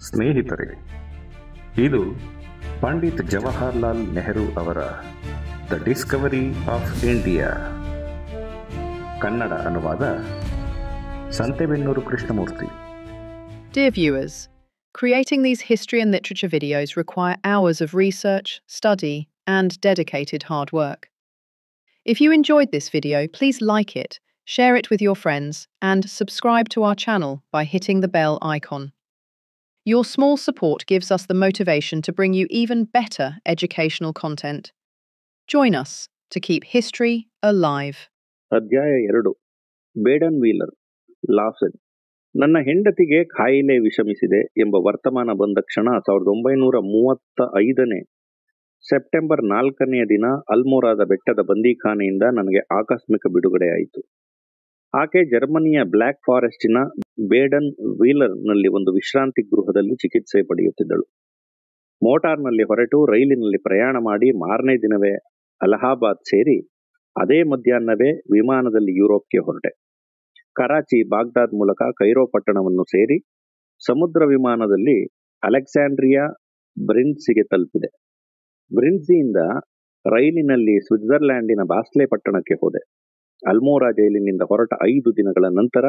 ಸ್ನೇಹಿತರೆ, ಇದು ಪಂಡಿತ್ ಜವಾಹರ್ಲಾಲ್ ನೆಹರು ಅವರ the Discovery of India Kannada ಅನುವಾದ Santebennur Krishnamurthy. Dear viewers, creating these history and literature videos require hours of research, study, and dedicated hard work. If you enjoyed this video, please like it, share it with your friends, and subscribe to our channel by hitting the bell icon. Your small support gives us the motivation to bring you even better educational content. Join us to keep history alive. ಅಧ್ಯಾಯ 2. Baden wheeler Larsen. ನನ್ನ ಹೆಂಡತಿಗೆ ಕಾಯಿಲೆ ವಿಷಮಿಸಿದೆ ಎಂಬ ವರ್ತಮಾನ ಬಂದ ಕ್ಷಣ 1935 September 4ನೇ ದಿನ ಅಲ್ಮೋರಾದ ಬೆಟ್ಟದ ಬಂದೀಖಾನೆಯಿಂದ ನನಗೆ ಆಕಸ್ಮಿಕ ಬಿಡುಗಡೆಯಾಯಿತು. ಆಕೆ ಜರ್ಮನಿಯ ಬ್ಲ್ಯಾಕ್ ಫಾರೆಸ್ಟಿನ ಬೇಡನ್ ವೀಲರ್ನಲ್ಲಿ ಒಂದು ವಿಶ್ರಾಂತಿ ಗೃಹದಲ್ಲಿ ಚಿಕಿತ್ಸೆ ಪಡೆಯುತ್ತಿದ್ದಳು. ಮೋಟಾರ್ನಲ್ಲಿ ಹೊರಟು ರೈಲಿನಲ್ಲಿ ಪ್ರಯಾಣ ಮಾಡಿ ಮಾರನೇ ದಿನವೇ ಅಲಹಾಬಾದ್ ಸೇರಿ ಅದೇ ಮಧ್ಯಾಹ್ನವೇ ವಿಮಾನದಲ್ಲಿ ಯುರೋಪ್ಗೆ ಹೊರಟೆ. ಕರಾಚಿ, ಬಾಗ್ದಾದ್ ಮೂಲಕ ಕೈರೋ ಪಟ್ಟಣವನ್ನು ಸೇರಿ ಸಮುದ್ರ ವಿಮಾನದಲ್ಲಿ ಅಲೆಕ್ಸಾಂಡ್ರಿಯಾ ಬ್ರಿನ್ಸಿಗೆ ತಲುಪಿದೆ. ಬ್ರಿನ್ಸಿಯಿಂದ ರೈಲಿನಲ್ಲಿ ಸ್ವಿಟ್ಜರ್ಲ್ಯಾಂಡಿನ ಬಾಸ್ಲೆ ಪಟ್ಟಣಕ್ಕೆ ಹೋದೆ. ಅಲ್ಮೋರಾ ಜೈಲಿನಿಂದ ಹೊರಟ 5 ದಿನಗಳ ನಂತರ,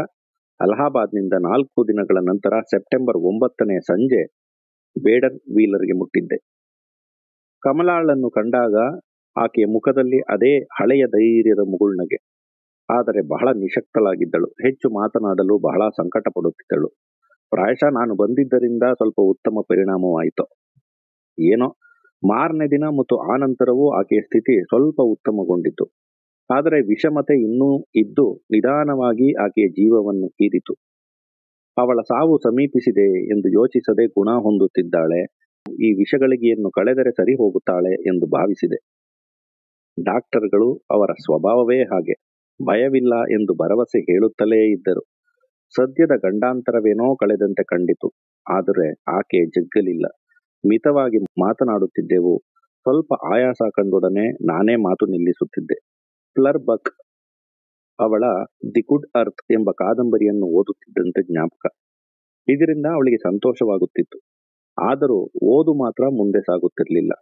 ಅಲಹಾಬಾದ್ನಿಂದ 4 ದಿನಗಳ ನಂತರ ಸೆಪ್ಟೆಂಬರ್ 9ನೇ ಸಂಜೆ ಬೇಡನ್ ವೀಲರ್ಗೆ ಮುಟ್ಟಿದ್ದೆ. ಕಮಲಾಳನ್ನು ಕಂಡಾಗ ಆಕೆಯ ಮುಖದಲ್ಲಿ ಅದೇ ಹಳೆಯ ಧೈರ್ಯದ ಮುಗುಳ್ನಗೆ. ಆದರೆ ಬಹಳ ನಿಶಕ್ತಳಾಗಿದ್ದಳು. ಹೆಚ್ಚು ಮಾತನಾಡಲು ಬಹಳ ಸಂಕಟ ಪಡುತ್ತಿದ್ದಳು. ಪ್ರಾಯಶಃ ನಾನು ಬಂದಿದ್ದರಿಂದ ಸ್ವಲ್ಪ ಉತ್ತಮ ಪರಿಣಾಮವಾಯಿತು. ಏನೋ ಮಾರನೇ ದಿನ ಮತ್ತು ಆನಂತರವೂ ಆಕೆಯ ಸ್ಥಿತಿ ಸ್ವಲ್ಪ ಉತ್ತಮಗೊಂಡಿತು. ಆದರೆ ವಿಷಮತೆ ಇನ್ನೂ ಇದ್ದು ನಿಧಾನವಾಗಿ ಆಕೆಯ ಜೀವವನ್ನು ಹೀರಿತು. ಅವಳ ಸಾವು ಸಮೀಪಿಸಿದೆ ಎಂದು ಯೋಚಿಸದೆ ಗುಣ ಹೊಂದುತ್ತಿದ್ದಾಳೆ. ಈ ವಿಷಗಳಿಗೆಯನ್ನು ಕಳೆದರೆ ಸರಿ ಹೋಗುತ್ತಾಳೆ ಎಂದು ಭಾವಿಸಿದೆ. ಡಾಕ್ಟರ್ಗಳು ಅವರ ಸ್ವಭಾವವೇ ಹಾಗೆ, ಭಯವಿಲ್ಲ ಎಂದು ಭರವಸೆ ಹೇಳುತ್ತಲೇ ಇದ್ದರು. ಸದ್ಯದ ಗಂಡಾಂತರವೇನೋ ಕಳೆದಂತೆ ಕಂಡಿತು. ಆದರೆ ಆಕೆ ಜಗ್ಗಲಿಲ್ಲ. ಮಿತವಾಗಿ ಮಾತನಾಡುತ್ತಿದ್ದೆವು. ಸ್ವಲ್ಪ ಆಯಾಸ ಕಂಡೊಡನೆ ನಾನೇ ಮಾತು ನಿಲ್ಲಿಸುತ್ತಿದ್ದೆ. ಫ್ಲರ್ ಬಕ್ ಅವಳ ದಿ ಗುಡ್ ಅರ್ತ್ ಎಂಬ ಕಾದಂಬರಿಯನ್ನು ಓದುತ್ತಿದ್ದಂತೆ ಜ್ಞಾಪಕ. ಇದರಿಂದ ಅವಳಿಗೆ ಸಂತೋಷವಾಗುತ್ತಿತ್ತು. ಆದರೂ ಓದು ಮಾತ್ರ ಮುಂದೆ ಸಾಗುತ್ತಿರಲಿಲ್ಲ.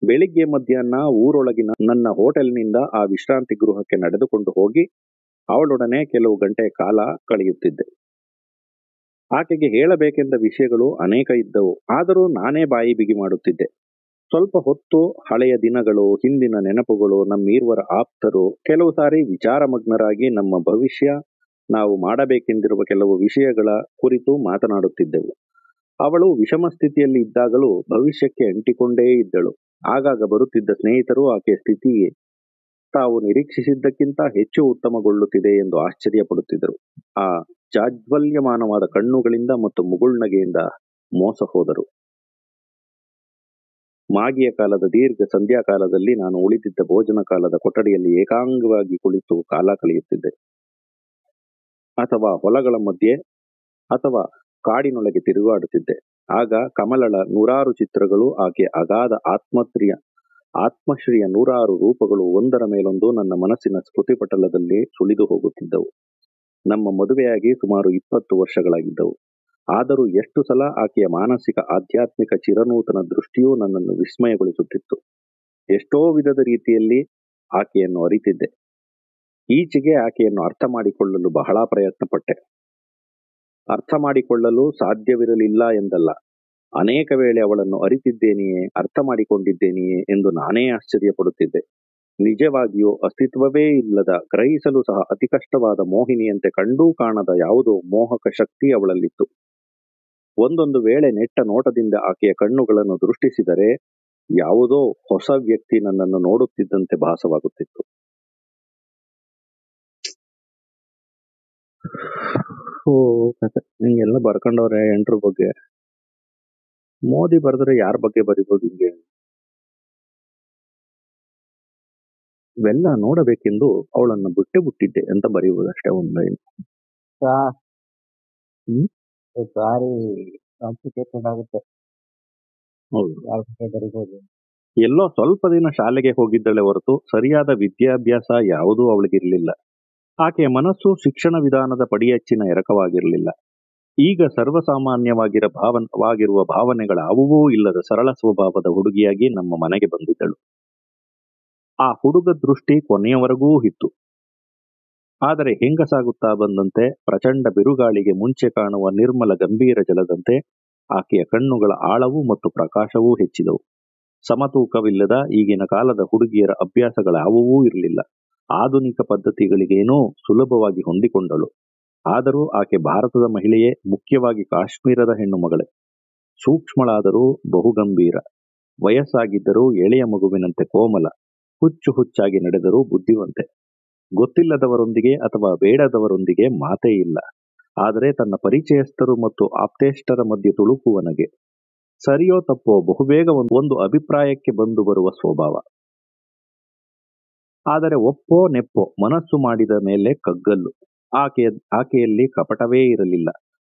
ಬೆಳಿಗ್ಗೆ ಮಧ್ಯಾಹ್ನ ಊರೊಳಗಿನ ನನ್ನ ಹೋಟೆಲ್ನಿಂದ ಆ ವಿಶ್ರಾಂತಿ ಗೃಹಕ್ಕೆ ನಡೆದುಕೊಂಡು ಹೋಗಿ ಅವಳೊಡನೆ ಕೆಲವು ಗಂಟೆ ಕಾಲ ಕಳೆಯುತ್ತಿದ್ದೆ. ಆಕೆಗೆ ಹೇಳಬೇಕೆಂದ ವಿಷಯಗಳು ಅನೇಕ ಇದ್ದವು. ಆದರೂ ನಾನೇ ಬಾಯಿ ಬಿಗಿ ಮಾಡುತ್ತಿದ್ದೆ. ಸ್ವಲ್ಪ ಹೊತ್ತು ಹಳೆಯ ದಿನಗಳು, ಹಿಂದಿನ ನೆನಪುಗಳು, ನಮ್ಮೀರ್ವರ ಆಪ್ತರು, ಕೆಲವು ಸಾರಿ ವಿಚಾರಮಗ್ನರಾಗಿ ನಮ್ಮ ಭವಿಷ್ಯ, ನಾವು ಮಾಡಬೇಕೆಂದಿರುವ ಕೆಲವು ವಿಷಯಗಳ ಕುರಿತು ಮಾತನಾಡುತ್ತಿದ್ದೆವು. ಅವಳು ವಿಷಮ ಸ್ಥಿತಿಯಲ್ಲಿ ಇದ್ದಾಗಲೂ ಭವಿಷ್ಯಕ್ಕೆ ಅಂಟಿಕೊಂಡೇ ಇದ್ದಳು. ಆಗಾಗ ಬರುತ್ತಿದ್ದ ಸ್ನೇಹಿತರು ಆಕೆಯ ಸ್ಥಿತಿಗೆ ತಾವು ನಿರೀಕ್ಷಿಸಿದ್ದಕ್ಕಿಂತ ಹೆಚ್ಚು ಉತ್ತಮಗೊಳ್ಳುತ್ತಿದೆ ಎಂದು ಆಶ್ಚರ್ಯಪಡುತ್ತಿದ್ದರು. ಆ ಜಾಜ್ವಲ್ಯಮಾನವಾದ ಕಣ್ಣುಗಳಿಂದ ಮತ್ತು ಮುಗುಳ್ನಗೆಯಿಂದ ಮೋಸ ಹೋದರು. ಮಾಗಿಯ ಕಾಲದ ದೀರ್ಘ ಸಂಧ್ಯಾಕಾಲದಲ್ಲಿ ನಾನು ಉಳಿದಿದ್ದ ಭೋಜನ ಕಾಲದ ಕೊಠಡಿಯಲ್ಲಿ ಏಕಾಂಗವಾಗಿ ಕುಳಿತು ಕಾಲ ಕಳೆಯುತ್ತಿದ್ದೆ. ಅಥವಾ ಹೊಲಗಳ ಮಧ್ಯೆ, ಅಥವಾ ಕಾಡಿನೊಳಗೆ ತಿರುಗಾಡುತ್ತಿದ್ದೆ. ಆಗ ಕಮಲಳ 100 ಚಿತ್ರಗಳು, ಆಕೆ ಅಗಾಧ ಆತ್ಮಶ್ರೀಯ 100 ರೂಪಗಳು ಒಂದರ ಮೇಲೊಂದು ನನ್ನ ಮನಸ್ಸಿನ ಸ್ಮೃತಿಪಟಲದಲ್ಲಿ ಸುಳಿದು ಹೋಗುತ್ತಿದ್ದವು. ನಮ್ಮ ಮದುವೆಯಾಗಿ ಸುಮಾರು 20 ವರ್ಷಗಳಾಗಿದ್ದವು. ಆದರೂ ಎಷ್ಟು ಸಲ ಆಕೆಯ ಮಾನಸಿಕ ಆಧ್ಯಾತ್ಮಿಕ ಚಿರನೂತನ ದೃಷ್ಟಿಯೂ ನನ್ನನ್ನು ವಿಸ್ಮಯಗೊಳಿಸುತ್ತಿತ್ತು. ಎಷ್ಟೋ ವಿಧದ ರೀತಿಯಲ್ಲಿ ಆಕೆಯನ್ನು ಅರಿತಿದ್ದೆ. ಈಚೆಗೆ ಆಕೆಯನ್ನು ಅರ್ಥ ಮಾಡಿಕೊಳ್ಳಲು ಬಹಳ ಪ್ರಯತ್ನಪಟ್ಟೆ. ಅರ್ಥ ಮಾಡಿಕೊಳ್ಳಲು ಸಾಧ್ಯವಿರಲಿಲ್ಲ ಎಂದಲ್ಲ, ಅನೇಕ ವೇಳೆ ಅವಳನ್ನು ಅರಿತಿದ್ದೇನೆಯೇ, ಅರ್ಥ ಮಾಡಿಕೊಂಡಿದ್ದೇನೆಯೇ ಎಂದು ನಾನೇ ಆಶ್ಚರ್ಯಪಡುತ್ತಿದ್ದೆ. ನಿಜವಾಗಿಯೂ ಅಸ್ತಿತ್ವವೇ ಇಲ್ಲದ, ಗ್ರಹಿಸಲು ಸಹ ಅತಿ ಕಷ್ಟವಾದ ಮೋಹಿನಿಯಂತೆ ಕಂಡೂ ಕಾಣದ ಯಾವುದೋ ಮೋಹಕ ಶಕ್ತಿ ಅವಳಲ್ಲಿತ್ತು. ಒಂದೊಂದು ವೇಳೆ ನೆಟ್ಟ ನೋಟದಿಂದ ಆಕೆಯ ಕಣ್ಣುಗಳನ್ನು ದೃಷ್ಟಿಸಿದರೆ ಯಾವುದೋ ಹೊಸ ವ್ಯಕ್ತಿ ನನ್ನನ್ನು ನೋಡುತ್ತಿದ್ದಂತೆ ಭಾಸವಾಗುತ್ತಿತ್ತು. ಹಿಂಗೆಲ್ಲ ಬರ್ಕೊಂಡವ್ರೆ ಎಂಟ್ರ ಬಗ್ಗೆ. ಮೋದಿ ಬರೆದ್ರೆ ಯಾರ ಬಗ್ಗೆ ಬರಿಬೋದು? ಹಿಂಗೆ ಇವೆಲ್ಲ ನೋಡಬೇಕೆಂದು ಅವಳನ್ನು ಬಿಟ್ಟಿದ್ದೆ ಅಂತ ಬರೀಬಹುದು ಅಷ್ಟೇ. ಒಂದು ಲೈನ್ ಭಾರಿ ಕಾಂಪ್ಲಿಕೇಟೆಡ್ ಆಗುತ್ತೆ. ಹೌದು. ಎಲ್ಲೋ ಸ್ವಲ್ಪ ದಿನ ಶಾಲೆಗೆ ಹೋಗಿದ್ದಳೆ ಹೊರತು ಸರಿಯಾದ ವಿದ್ಯಾಭ್ಯಾಸ ಯಾವುದೂ ಅವಳಿಗಿರಲಿಲ್ಲ. ಆಕೆಯ ಮನಸ್ಸು ಶಿಕ್ಷಣ ವಿಧಾನದ ಪಡಿಯಚ್ಚಿನ ಎರಕವಾಗಿರಲಿಲ್ಲ. ಈಗ ಸರ್ವಸಾಮಾನ್ಯವಾಗಿರುವ ಭಾವನೆಗಳ ಅವುವೂ ಇಲ್ಲದ ಸರಳ ಸ್ವಭಾವದ ಹುಡುಗಿಯಾಗಿ ನಮ್ಮ ಮನೆಗೆ ಬಂದಿದ್ದಳು. ಆ ಹುಡುಗ ದೃಷ್ಟಿ ಕೊನೆಯವರೆಗೂ ಇತ್ತು. ಆದರೆ ಹೆಂಗಸಾಗುತ್ತಾ ಬಂದಂತೆ ಪ್ರಚಂಡ ಬಿರುಗಾಳಿಗೆ ಮುಂಚೆ ಕಾಣುವ ನಿರ್ಮಲ ಗಂಭೀರ ಜಲದಂತೆ ಆಕೆಯ ಕಣ್ಣುಗಳ ಆಳವು ಮತ್ತು ಪ್ರಕಾಶವೂ ಹೆಚ್ಚಿದವು. ಸಮತೂಕವಿಲ್ಲದ ಈಗಿನ ಕಾಲದ ಹುಡುಗಿಯರ ಅಭ್ಯಾಸಗಳ ಅವುವೂ ಇರಲಿಲ್ಲ. ಆಧುನಿಕ ಪದ್ಧತಿಗಳಿಗೇನೋ ಸುಲಭವಾಗಿ ಹೊಂದಿಕೊಂಡಳು. ಆದರೂ ಆಕೆ ಭಾರತದ ಮಹಿಳೆಯೇ, ಮುಖ್ಯವಾಗಿ ಕಾಶ್ಮೀರದ ಹೆಣ್ಣು ಮಗಳೇ. ಸೂಕ್ಷ್ಮಳಾದರೂ ಬಹುಗಂಭೀರ, ವಯಸ್ಸಾಗಿದ್ದರೂ ಎಳೆಯ ಮಗುವಿನಂತೆ ಕೋಮಲ, ಹುಚ್ಚು ಹುಚ್ಚಾಗಿ ನಡೆದರೂ ಬುದ್ಧಿವಂತೆ. ಗೊತ್ತಿಲ್ಲದವರೊಂದಿಗೆ ಅಥವಾ ಬೇಡದವರೊಂದಿಗೆ ಮಾತೇ ಇಲ್ಲ. ಆದರೆ ತನ್ನ ಪರಿಚಯಸ್ಥರು ಮತ್ತು ಆಪ್ತೇಷ್ಟರ ಮಧ್ಯೆ ತುಳುಕುವನಗೆ ಸರಿಯೋ ತಪ್ಪೋ ಬಹುಬೇಗ ಒಂದು ಅಭಿಪ್ರಾಯಕ್ಕೆ ಬಂದು ಬರುವ ಸ್ವಭಾವ. ಆದರೆ ಒಪ್ಪೋ ನೆಪ್ಪೋ ಮನಸ್ಸು ಮಾಡಿದ ಮೇಲೆ ಕಗ್ಗಲ್ಲು. ಆಕೆಯಲ್ಲಿ ಕಪಟವೇ ಇರಲಿಲ್ಲ.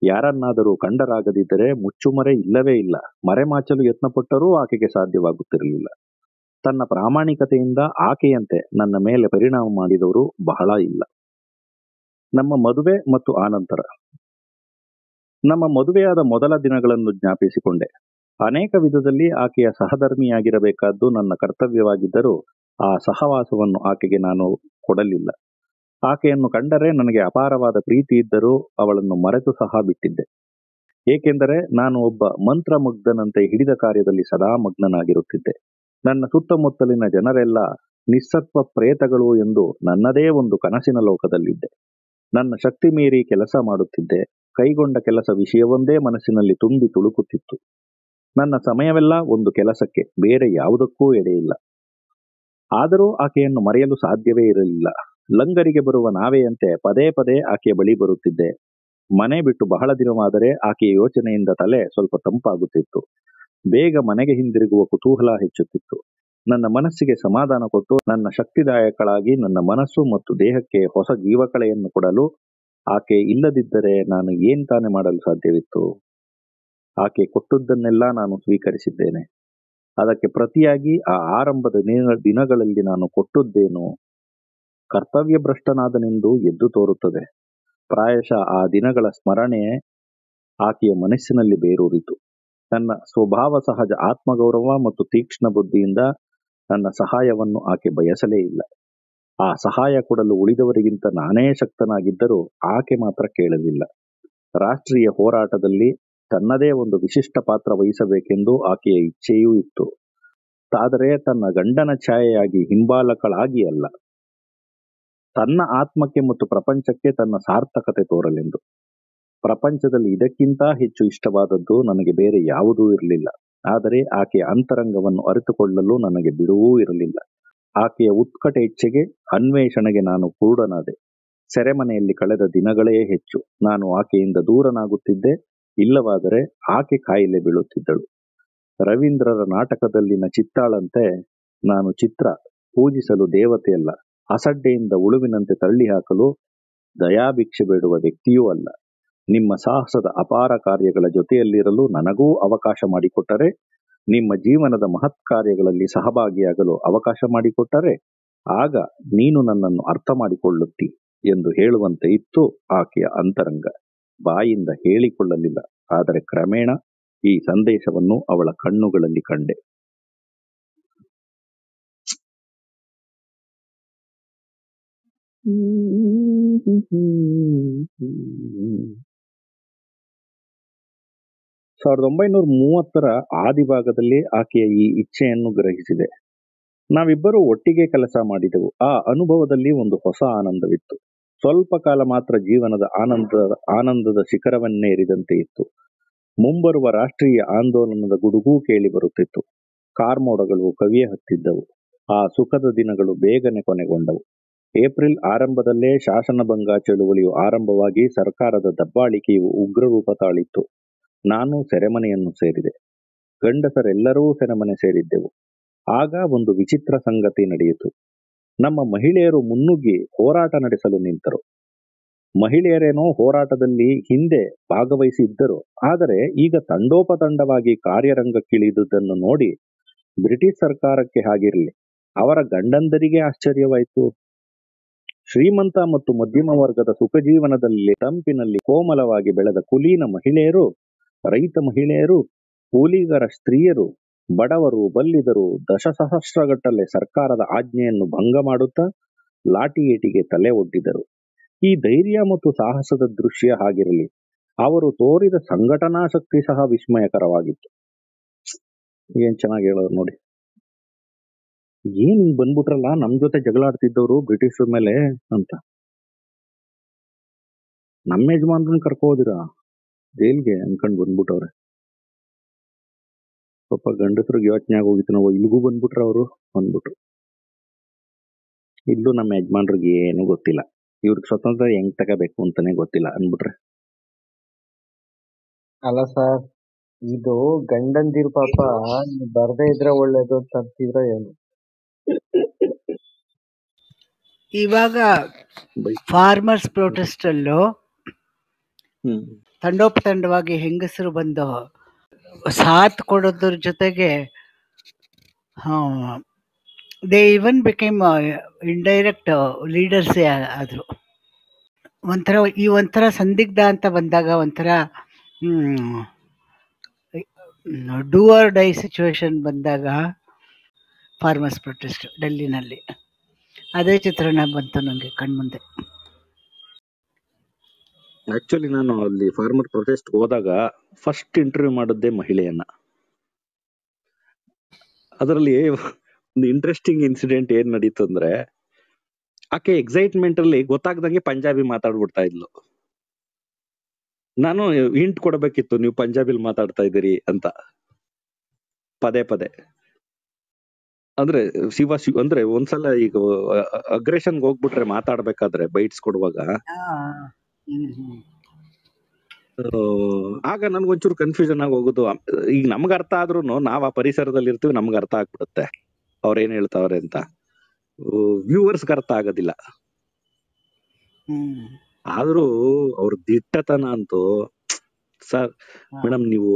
ಯಾರನ್ನಾದರೂ ಕಂಡರಾಗದಿದ್ದರೆ ಮುಚ್ಚುಮರೆ ಇಲ್ಲವೇ ಇಲ್ಲ. ಮರೆಮಾಚಲು ಯತ್ನಪಟ್ಟರೂ ಆಕೆಗೆ ಸಾಧ್ಯವಾಗುತ್ತಿರಲಿಲ್ಲ. ತನ್ನ ಪ್ರಾಮಾಣಿಕತೆಯಿಂದ ಆಕೆಯಂತೆ ನನ್ನ ಮೇಲೆ ಪರಿಣಾಮ ಮಾಡಿದವರು ಬಹಳ ಇಲ್ಲ. ನಮ್ಮ ಮದುವೆ ಮತ್ತು ಆನಂತರ ನಮ್ಮ ಮದುವೆಯಾದ ಮೊದಲ ದಿನಗಳನ್ನು ಜ್ಞಾಪಿಸಿಕೊಂಡೆ. ಅನೇಕ ವಿಧದಲ್ಲಿ ಆಕೆಯ ಸಹಧರ್ಮಿಯಾಗಿರಬೇಕಾದ್ದು ನನ್ನ ಕರ್ತವ್ಯವಾಗಿದ್ದರೂ ಆ ಸಹವಾಸವನ್ನು ಆಕೆಗೆ ನಾನು ಕೊಡಲಿಲ್ಲ. ಆಕೆಯನ್ನು ಕಂಡರೆ ನನಗೆ ಅಪಾರವಾದ ಪ್ರೀತಿ ಇದ್ದರೂ ಅವಳನ್ನು ಮರೆತು ಸಹ ಬಿಟ್ಟಿದ್ದೆ. ಏಕೆಂದರೆ ನಾನು ಒಬ್ಬ ಮಂತ್ರಮುಗ್ಧನಂತೆ ಹಿಡಿದ ಕಾರ್ಯದಲ್ಲಿ ಸದಾ ಮಗ್ನನಾಗಿರುತ್ತಿದ್ದೆ. ನನ್ನ ಸುತ್ತಮುತ್ತಲಿನ ಜನರೆಲ್ಲ ನಿಸ್ಸತ್ವ ಪ್ರೇತಗಳು ಎಂದು ನನ್ನದೇ ಒಂದು ಕನಸಿನ ಲೋಕದಲ್ಲಿದ್ದೆ. ನನ್ನ ಶಕ್ತಿ ಮೀರಿ ಕೆಲಸ ಮಾಡುತ್ತಿದ್ದೆ. ಕೈಗೊಂಡ ಕೆಲಸ ವಿಷಯವೊಂದೇ ಮನಸ್ಸಿನಲ್ಲಿ ತುಂಬಿ ತುಳುಕುತ್ತಿತ್ತು. ನನ್ನ ಸಮಯವೆಲ್ಲ ಒಂದು ಕೆಲಸಕ್ಕೆ, ಬೇರೆ ಯಾವುದಕ್ಕೂ ಎಡೆಯಿಲ್ಲ. ಆದರೂ ಆಕೆಯನ್ನು ಮರೆಯಲು ಸಾಧ್ಯವೇ ಇರಲಿಲ್ಲ. ಲಂಗರಿಗೆ ಬರುವ ನಾವೆಯಂತೆ ಪದೇ ಪದೇ ಆಕೆಯ ಬಳಿ ಬರುತ್ತಿದ್ದೆ. ಮನೆ ಬಿಟ್ಟು ಬಹಳ ದಿನವಾದರೆ ಆಕೆಯ ಯೋಚನೆಯಿಂದ ತಲೆ ಸ್ವಲ್ಪ ತಂಪಾಗುತ್ತಿತ್ತು. ಬೇಗ ಮನೆಗೆ ಹಿಂದಿರುಗುವ ಕುತೂಹಲ ಹೆಚ್ಚುತ್ತಿತ್ತು. ನನ್ನ ಮನಸ್ಸಿಗೆ ಸಮಾಧಾನ ಕೊಟ್ಟು ನನ್ನ ಶಕ್ತಿದಾಯಕಳಾಗಿ ನನ್ನ ಮನಸ್ಸು ಮತ್ತು ದೇಹಕ್ಕೆ ಹೊಸ ಜೀವಕಳೆಯನ್ನು ಕೊಡಲು ಆಕೆ ಇಲ್ಲದಿದ್ದರೆ ನಾನು ಏನ್ ತಾನೇ ಮಾಡಲು ಸಾಧ್ಯವಿತ್ತು? ಆಕೆ ಕೊಟ್ಟದ್ದನ್ನೆಲ್ಲ ನಾನು ಸ್ವೀಕರಿಸಿದ್ದೇನೆ. ಅದಕ್ಕೆ ಪ್ರತಿಯಾಗಿ ಆ ಆರಂಭದ ದಿನಗಳಲ್ಲಿ ನಾನು ಕೊಟ್ಟದ್ದೇನು? ಕರ್ತವ್ಯ ಭ್ರಷ್ಟನಾದನೆಂದು ಎದ್ದು ತೋರುತ್ತದೆ. ಪ್ರಾಯಶಃ ಆ ದಿನಗಳ ಸ್ಮರಣೆ ಆಕೆಯ ಮನಸ್ಸಿನಲ್ಲಿ ಬೇರೂರಿತು. ನನ್ನ ಸ್ವಭಾವ ಸಹಜ ಆತ್ಮಗೌರವ ಮತ್ತು ತೀಕ್ಷ್ಣ ಬುದ್ಧಿಯಿಂದ ನನ್ನ ಸಹಾಯವನ್ನು ಆಕೆ ಬಯಸಲೇ ಇಲ್ಲ. ಆ ಸಹಾಯ ಕೊಡಲು ಉಳಿದವರಿಗಿಂತ ನಾನೇ ಶಕ್ತನಾಗಿದ್ದರೂ ಆಕೆ ಮಾತ್ರ ಕೇಳಲಿಲ್ಲ. ರಾಷ್ಟ್ರೀಯ ಹೋರಾಟದಲ್ಲಿ ತನ್ನದೇ ಒಂದು ವಿಶಿಷ್ಟ ಪಾತ್ರ ವಹಿಸಬೇಕೆಂದು ಆಕೆಯ ಇಚ್ಛೆಯೂ ಇತ್ತು. ಆದರೆ ತನ್ನ ಗಂಡನ ಛಾಯೆಯಾಗಿ ಹಿಂಬಾಲಕಳಾಗಿ ಅಲ್ಲ, ತನ್ನ ಆತ್ಮಕ್ಕೆ ಮತ್ತು ಪ್ರಪಂಚಕ್ಕೆ ತನ್ನ ಸಾರ್ಥಕತೆ ತೋರಲೆಂದು. ಪ್ರಪಂಚದಲ್ಲಿ ಇದಕ್ಕಿಂತ ಹೆಚ್ಚು ಇಷ್ಟವಾದದ್ದು ನನಗೆ ಬೇರೆ ಯಾವುದೂ ಇರಲಿಲ್ಲ. ಆದರೆ ಆಕೆಯ ಅಂತರಂಗವನ್ನು ಅರಿತುಕೊಳ್ಳಲು ನನಗೆ ಬಿಡುವೂ ಇರಲಿಲ್ಲ. ಆಕೆಯ ಉತ್ಕಟ ಇಚ್ಛೆಗೆ, ಅನ್ವೇಷಣೆಗೆ ನಾನು ಪೂರ್ಣನಾದೆ. ಸೆರೆಮನೆಯಲ್ಲಿ ಕಳೆದ ದಿನಗಳೇ ಹೆಚ್ಚು. ನಾನು ಆಕೆಯಿಂದ ದೂರನಾಗುತ್ತಿದ್ದೆ. ಇಲ್ಲವಾದರೆ ಆಕೆ ಕಾಯಿಲೆ ಬೀಳುತ್ತಿದ್ದಳು. ರವೀಂದ್ರರ ನಾಟಕದಲ್ಲಿನ ಚಿತ್ತಾಳಂತೆ ನಾನು ಚಿತ್ರ, ಪೂಜಿಸಲು ದೇವತೆಯಲ್ಲ, ಅಸಡ್ಡೆಯಿಂದ ಉಳುವಿನಂತೆ ತಳ್ಳಿ ಹಾಕಲು ದಯಾಭಿಕ್ಷೆ ಬೇಡುವ ವ್ಯಕ್ತಿಯೂ ಅಲ್ಲ. ನಿಮ್ಮ ಸಾಹಸದ ಅಪಾರ ಕಾರ್ಯಗಳ ಜೊತೆಯಲ್ಲಿರಲು ನನಗೂ ಅವಕಾಶ ಮಾಡಿಕೊಟ್ಟರೆ, ನಿಮ್ಮ ಜೀವನದ ಮಹತ್ ಕಾರ್ಯಗಳಲ್ಲಿ ಸಹಭಾಗಿಯಾಗಲು ಅವಕಾಶ ಮಾಡಿಕೊಟ್ಟರೆ, ಆಗ ನೀನು ನನ್ನನ್ನು ಅರ್ಥ ಮಾಡಿಕೊಳ್ಳುತ್ತಿ ಎಂದು ಹೇಳುವಂತೆ ಇತ್ತು ಆಕೆಯ ಅಂತರಂಗ. ಬಾಯಿಂದ ಹೇಳಿಕೊಳ್ಳಲಿಲ್ಲ. ಆದರೆ ಕ್ರಮೇಣ ಈ ಸಂದೇಶವನ್ನು ಅವಳ ಕಣ್ಣುಗಳಲ್ಲಿ ಕಂಡೆ. ಸಾವಿರದ 1930 ಆದಿಭಾಗದಲ್ಲಿ ಆಕೆಯ ಈ ಇಚ್ಛೆಯನ್ನು ಗ್ರಹಿಸಿದೆ. ನಾವಿಬ್ಬರೂ ಒಟ್ಟಿಗೆ ಕೆಲಸ ಮಾಡಿದೆವು. ಆ ಅನುಭವದಲ್ಲಿ ಒಂದು ಹೊಸ ಆನಂದವಿತ್ತು. ಸ್ವಲ್ಪ ಕಾಲ ಮಾತ್ರ ಜೀವನದ ಆನಂದದ ಶಿಖರವನ್ನೇರಿದಂತೆ ಇತ್ತು. ಮುಂಬರುವ ರಾಷ್ಟ್ರೀಯ ಆಂದೋಲನದ ಗುಡುಗೂ ಕೇಳಿ ಬರುತ್ತಿತ್ತು. ಕಾರ್ಮೋಡಗಳು ಕವಿಯ ಹತ್ತಿದ್ದವು. ಆ ಸುಖದ ದಿನಗಳು ಬೇಗನೆ ಕೊನೆಗೊಂಡವು. ಏಪ್ರಿಲ್ ಆರಂಭದಲ್ಲೇ ಶಾಸನಭಂಗ ಚಳುವಳಿಯು ಆರಂಭವಾಗಿ ಸರ್ಕಾರದ ದಬ್ಬಾಳಿಕೆಯು ಉಗ್ರರೂಪ ತಾಳಿತ್ತು. ನಾನು ಸೆರೆಮನೆಯನ್ನು ಸೇರಿದೆ. ಗಂಡಸರೆಲ್ಲರೂ ಸೆರೆಮನೆ ಸೇರಿದ್ದೆವು. ಆಗ ಒಂದು ವಿಚಿತ್ರ ಸಂಗತಿ ನಡೆಯಿತು. ನಮ್ಮ ಮಹಿಳೆಯರು ಮುನ್ನುಗ್ಗಿ ಹೋರಾಟ ನಡೆಸಲು ನಿಂತರು. ಮಹಿಳೆಯರೇನೋ ಹೋರಾಟದಲ್ಲಿ ಹಿಂದೆ ಭಾಗವಹಿಸಿದ್ದರು. ಆದರೆ ಈಗ ತಂಡೋಪತಂಡವಾಗಿ ಕಾರ್ಯರಂಗಕ್ಕಿಳಿದುದನ್ನು ನೋಡಿ ಬ್ರಿಟಿಷ್ ಸರ್ಕಾರಕ್ಕೆ ಹಾಗಿರಲಿ, ಅವರ ಗಂಡಂದರಿಗೆ ಆಶ್ಚರ್ಯವಾಯಿತು. ಶ್ರೀಮಂತ ಮತ್ತು ಮಧ್ಯಮ ವರ್ಗದ ಸುಖಜೀವನದಲ್ಲಿ ತಂಪಿನಲ್ಲಿ ಕೋಮಲವಾಗಿ ಬೆಳೆದ ಕುಲೀನ ಮಹಿಳೆಯರು, ರೈತ ಮಹಿಳೆಯರು, ಕೂಲಿಗರ ಸ್ತ್ರೀಯರು, ಬಡವರು ಬಲ್ಲಿದರು ದಶಸಹಸ್ರಗಟ್ಟಲೆ ಸರ್ಕಾರದ ಆಜ್ಞೆಯನ್ನು ಭಂಗ ಮಾಡುತ್ತಾ ಲಾಠಿ ಏಟಿಗೆ ತಲೆ ಒಡ್ಡಿದರು. ಈ ಧೈರ್ಯ ಮತ್ತು ಸಾಹಸದ ದೃಶ್ಯ ಹಾಗಿರಲಿ, ಅವರು ತೋರಿದ ಸಂಘಟನಾ ಶಕ್ತಿ ಸಹ ವಿಸ್ಮಯಕರವಾಗಿತ್ತು. ಏನ್ ಚೆನ್ನಾಗಿ ಹೇಳೋರು ನೋಡಿ. ಏನ್ ಹಿಂಗ್ ಬಂದ್ಬಿಟ್ರಲ್ಲ ನಮ್ ಜೊತೆ ಜಗಳಾಡ್ತಿದ್ದವ್ರು ಬ್ರಿಟಿಷರ ಮೇಲೆ ಅಂತ. ನಮ್ಮ ಯಜಮಾನ್ರನ್ನ ಕರ್ಕೋದಿರ ಜೈಲ್ಗೆ ಅನ್ಕೊಂಡ್ ಬಂದ್ಬಿಟ್ಟವ್ರೆ. ಪಾಪ ಗಂಡಸ್ರಿಗೆ ಯೋಚನೆ ಆಗೋಗಿತ್ತು, ನಾವು ಇಲ್ಲಿಗೂ ಬಂದ್ಬಿಟ್ರ ಅವರು ಬಂದ್ಬಿಟ್ರು. ಇಲ್ಲೂ ನಮ್ಮ ಯಜಮಾನ್ರಿಗೆ ಏನು ಗೊತ್ತಿಲ್ಲ, ಇವ್ರಿಗೆ ಸ್ವತಂತ್ರ ಹೆಂಗ್ ತಗೋಬೇಕು ಅಂತಾನೆ ಗೊತ್ತಿಲ್ಲ ಅನ್ಬಿಟ್ರೆ. ಅಲ್ಲ ಸರ್, ಇದು ಗಂಡಂದಿರು ಪಾಪ ನೀವ್ ಬರ್ದೇ ಇದ್ರೆ ಒಳ್ಳೇದು ಅಂತ ಅಂತಿದ್ರ ಏನು? ಇವಾಗ ಫಾರ್ಮರ್ಸ್ ಪ್ರೊಟೆಸ್ಟ್ ಅಲ್ಲೂ ತಂಡೋಪತಂಡವಾಗಿ ಹೆಂಗಸರು ಬಂದು ಸಾಥ್ ಕೊಡೋದ್ರ ಜೊತೆಗೆ ದೇ ಇವನ್ ಬಿಕೇಮ್ ಇಂಡೈರೆಕ್ಟ್ ಲೀಡರ್ಸೇ ಆದರು. ಒಂಥರ ಸಂದಿಗ್ಧ ಅಂತ ಬಂದಾಗ ಒಂಥರ ಡೂ ಆರ್ ಡೈ ಸಿಚುವೇಶನ್ ಬಂದಾಗ ಫಾರ್ಮರ್ಸ್ ಪ್ರೊಟೆಸ್ಟ್ ಡೆಲ್ಲಿನಲ್ಲಿ ಅದೇ ಚಿತ್ರಣ ಬಂತು ನನಗೆ ಕಣ್ಮುಂದೆ. ಆಕ್ಚುಲಿ ನಾನು ಅಲ್ಲಿ ಫಾರ್ಮರ್ ಪ್ರೊಟೆಸ್ಟ್ ಹೋದಾಗ ಫಸ್ಟ್ ಇಂಟರ್ವ್ಯೂ ಮಾಡಿದ್ದೆ ಮಹಿಳೆಯನ್ನ. ಅದರಲ್ಲಿ ಒಂದು ಇಂಟ್ರೆಸ್ಟಿಂಗ್ ಇನ್ಸಿಡೆಂಟ್ ಏನ್ ನಡೀತು ಅಂದ್ರೆ, ಆಕೆ ಎಕ್ಸೈಟ್ಮೆಂಟ್ ಅಲ್ಲಿ ಗೊತ್ತಾಗ್ದಂಗೆ ಪಂಜಾಬಿ ಮಾತಾಡ್ಬಿಡ್ತಾ ಇದ್ಲು. ನಾನು ಹಿಂಟ್ ಕೊಡಬೇಕಿತ್ತು, ನೀವು ಪಂಜಾಬಿಲ್ ಮಾತಾಡ್ತಾ ಇದ್ದೀರಿ ಅಂತ ಪದೇ ಪದೇ. ಅಂದ್ರೆ ಅಂದ್ರೆ ಒಂದ್ಸಲ ಈಗ ಅಗ್ರೆಷನ್ಗೆ ಹೋಗ್ಬಿಟ್ರೆ ಮಾತಾಡ್ಬೇಕಾದ್ರೆ ಬೈಟ್ಸ್ ಕೊಡುವಾಗ ಆಗ ನನ್ಗೊಂಚೂರು ಕನ್ಫ್ಯೂಷನ್ ಆಗಿ ಹೋಗುದು. ಈಗ ನಮ್ಗೆ ಅರ್ಥ ಆದ್ರೂ ನಾವ್ ಆ ಪರಿಸರದಲ್ಲಿ ಇರ್ತೀವಿ, ನಮ್ಗೆ ಅರ್ಥ ಆಗ್ಬಿಡುತ್ತೆ ಅವ್ರೇನ್ ಹೇಳ್ತಾವ್ರೆ ಅಂತ. ವ್ಯೂವರ್ಸ್ಗೆ ಅರ್ಥ ಆಗೋದಿಲ್ಲ. ಆದ್ರೂ ಅವ್ರ ದಿಟ್ಟತನ ಅಂತೂ, ಸರ್ ಮೇಡಮ್ ನೀವು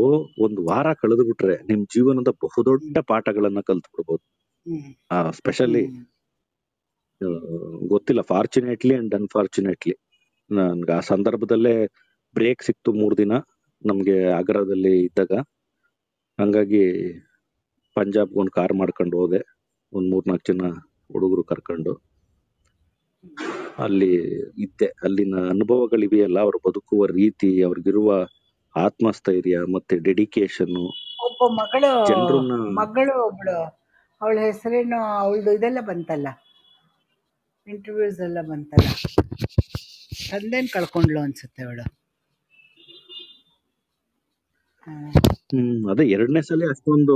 ಒಂದು ವಾರ ಕಳೆದು ಬಿಟ್ರೆ ನಿಮ್ ಜೀವನದ ಬಹುದೊಡ್ಡ ಪಾಠಗಳನ್ನ ಕಲ್ತು ಬಿಡ್ಬೋದು. ಸ್ಪೆಷಲಿ ಗೊತ್ತಿಲ್ಲ, ಫಾರ್ಚುನೇಟ್ಲಿ ಅಂಡ್ ಅನ್ಫಾರ್ಚುನೇಟ್ಲಿ ನನ್ಗೆ ಆ ಸಂದರ್ಭದಲ್ಲೇ ಬ್ರೇಕ್ ಸಿಕ್ತು 3 ದಿನ ನಮ್ಗೆ ಆಗ್ರಾದಲ್ಲಿ ಇದ್ದಾಗ. ಹಂಗಾಗಿ ಪಂಜಾಬ್ಗೆ ಒಂದು ಕಾರ್ ಮಾಡ್ಕೊಂಡು ಹೋದೆ, ಒಂದ್ 3-4 ಜನ ಹುಡುಗರು ಕರ್ಕೊಂಡು ಅಲ್ಲಿ ಇದ್ದೆ. ಅಲ್ಲಿನ ಅನುಭವಗಳಿವೆಯಲ್ಲ, ಅವ್ರು ಬದುಕುವ ರೀತಿ, ಅವ್ರಿಗಿರುವ ಆತ್ಮಸ್ಥೈರ್ಯ ಮತ್ತೆ ಡೆಡಿಕೇಶನ್. ಒಬ್ಬ ಮಗಳು ಒಬ್ಳು, ಅವಳ ಹೆಸರೇನು, ಅವಳದು ಇದೆಲ್ಲ ಬಂತಲ್ಲ, ಇಂಟರ್ವ್ಯೂಸ್ ಎಲ್ಲ ಬಂತಲ್ಲ, ತಂದೆನ್ ಕಳ್ಕೊಂಡ್ಲು ಅನ್ಸುತ್ತೆ ಅವಳು. ಅದೇ 2ನೇ ಸಲ ಅಷ್ಟೊಂದು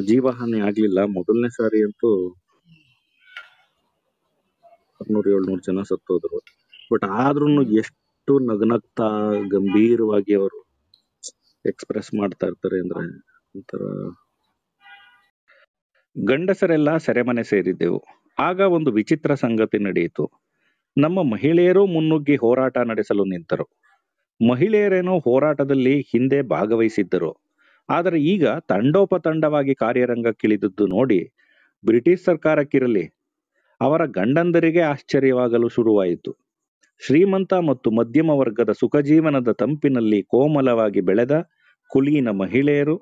ಜೀವಹಾನಿ ಆಗ್ಲಿಲ್ಲ. ಮೊದಲನೇ ಸಾರಿ ಅಂತೂ 600-700 ಜನ ಸತ್ತೋದ್ರು. ಬಟ್ ಆದ್ರೂ ಎಷ್ಟು ನಗ್ನಗ್ತಾ ಗಂಭೀರವಾಗಿ ಅವರು ಎಕ್ಸ್ಪ್ರೆಸ್ ಮಾಡ್ತಾ ಇರ್ತಾರೆ ಅಂದ್ರೆ ಒಂಥರ. ಗಂಡಸರೆಲ್ಲ ಸೆರೆಮನೆ ಸೇರಿದ್ದೆವು. ಆಗ ಒಂದು ವಿಚಿತ್ರ ಸಂಗತಿ ನಡೆಯಿತು. ನಮ್ಮ ಮಹಿಳೆಯರು ಮುನ್ನುಗ್ಗಿ ಹೋರಾಟ ನಡೆಸಲು ನಿಂತರು. ಮಹಿಳೆಯರೇನೋ ಹೋರಾಟದಲ್ಲಿ ಹಿಂದೆ ಭಾಗವಹಿಸಿದ್ದರು, ಆದರೆ ಈಗ ತಂಡೋಪತಂಡವಾಗಿ ಕಾರ್ಯರಂಗಕ್ಕಿಳಿದದ್ದು ನೋಡಿ ಬ್ರಿಟಿಷ್ ಸರ್ಕಾರಕ್ಕಿರಲಿ, ಅವರ ಗಂಡಂದರಿಗೆ ಆಶ್ಚರ್ಯವಾಗಲು ಶುರುವಾಯಿತು. ಶ್ರೀಮಂತ ಮತ್ತು ಮಧ್ಯಮ ವರ್ಗದ ಸುಖಜೀವನದ ತಂಪಿನಲ್ಲಿ ಕೋಮಲವಾಗಿ ಬೆಳೆದ ಕುಲೀನ ಮಹಿಳೆಯರು,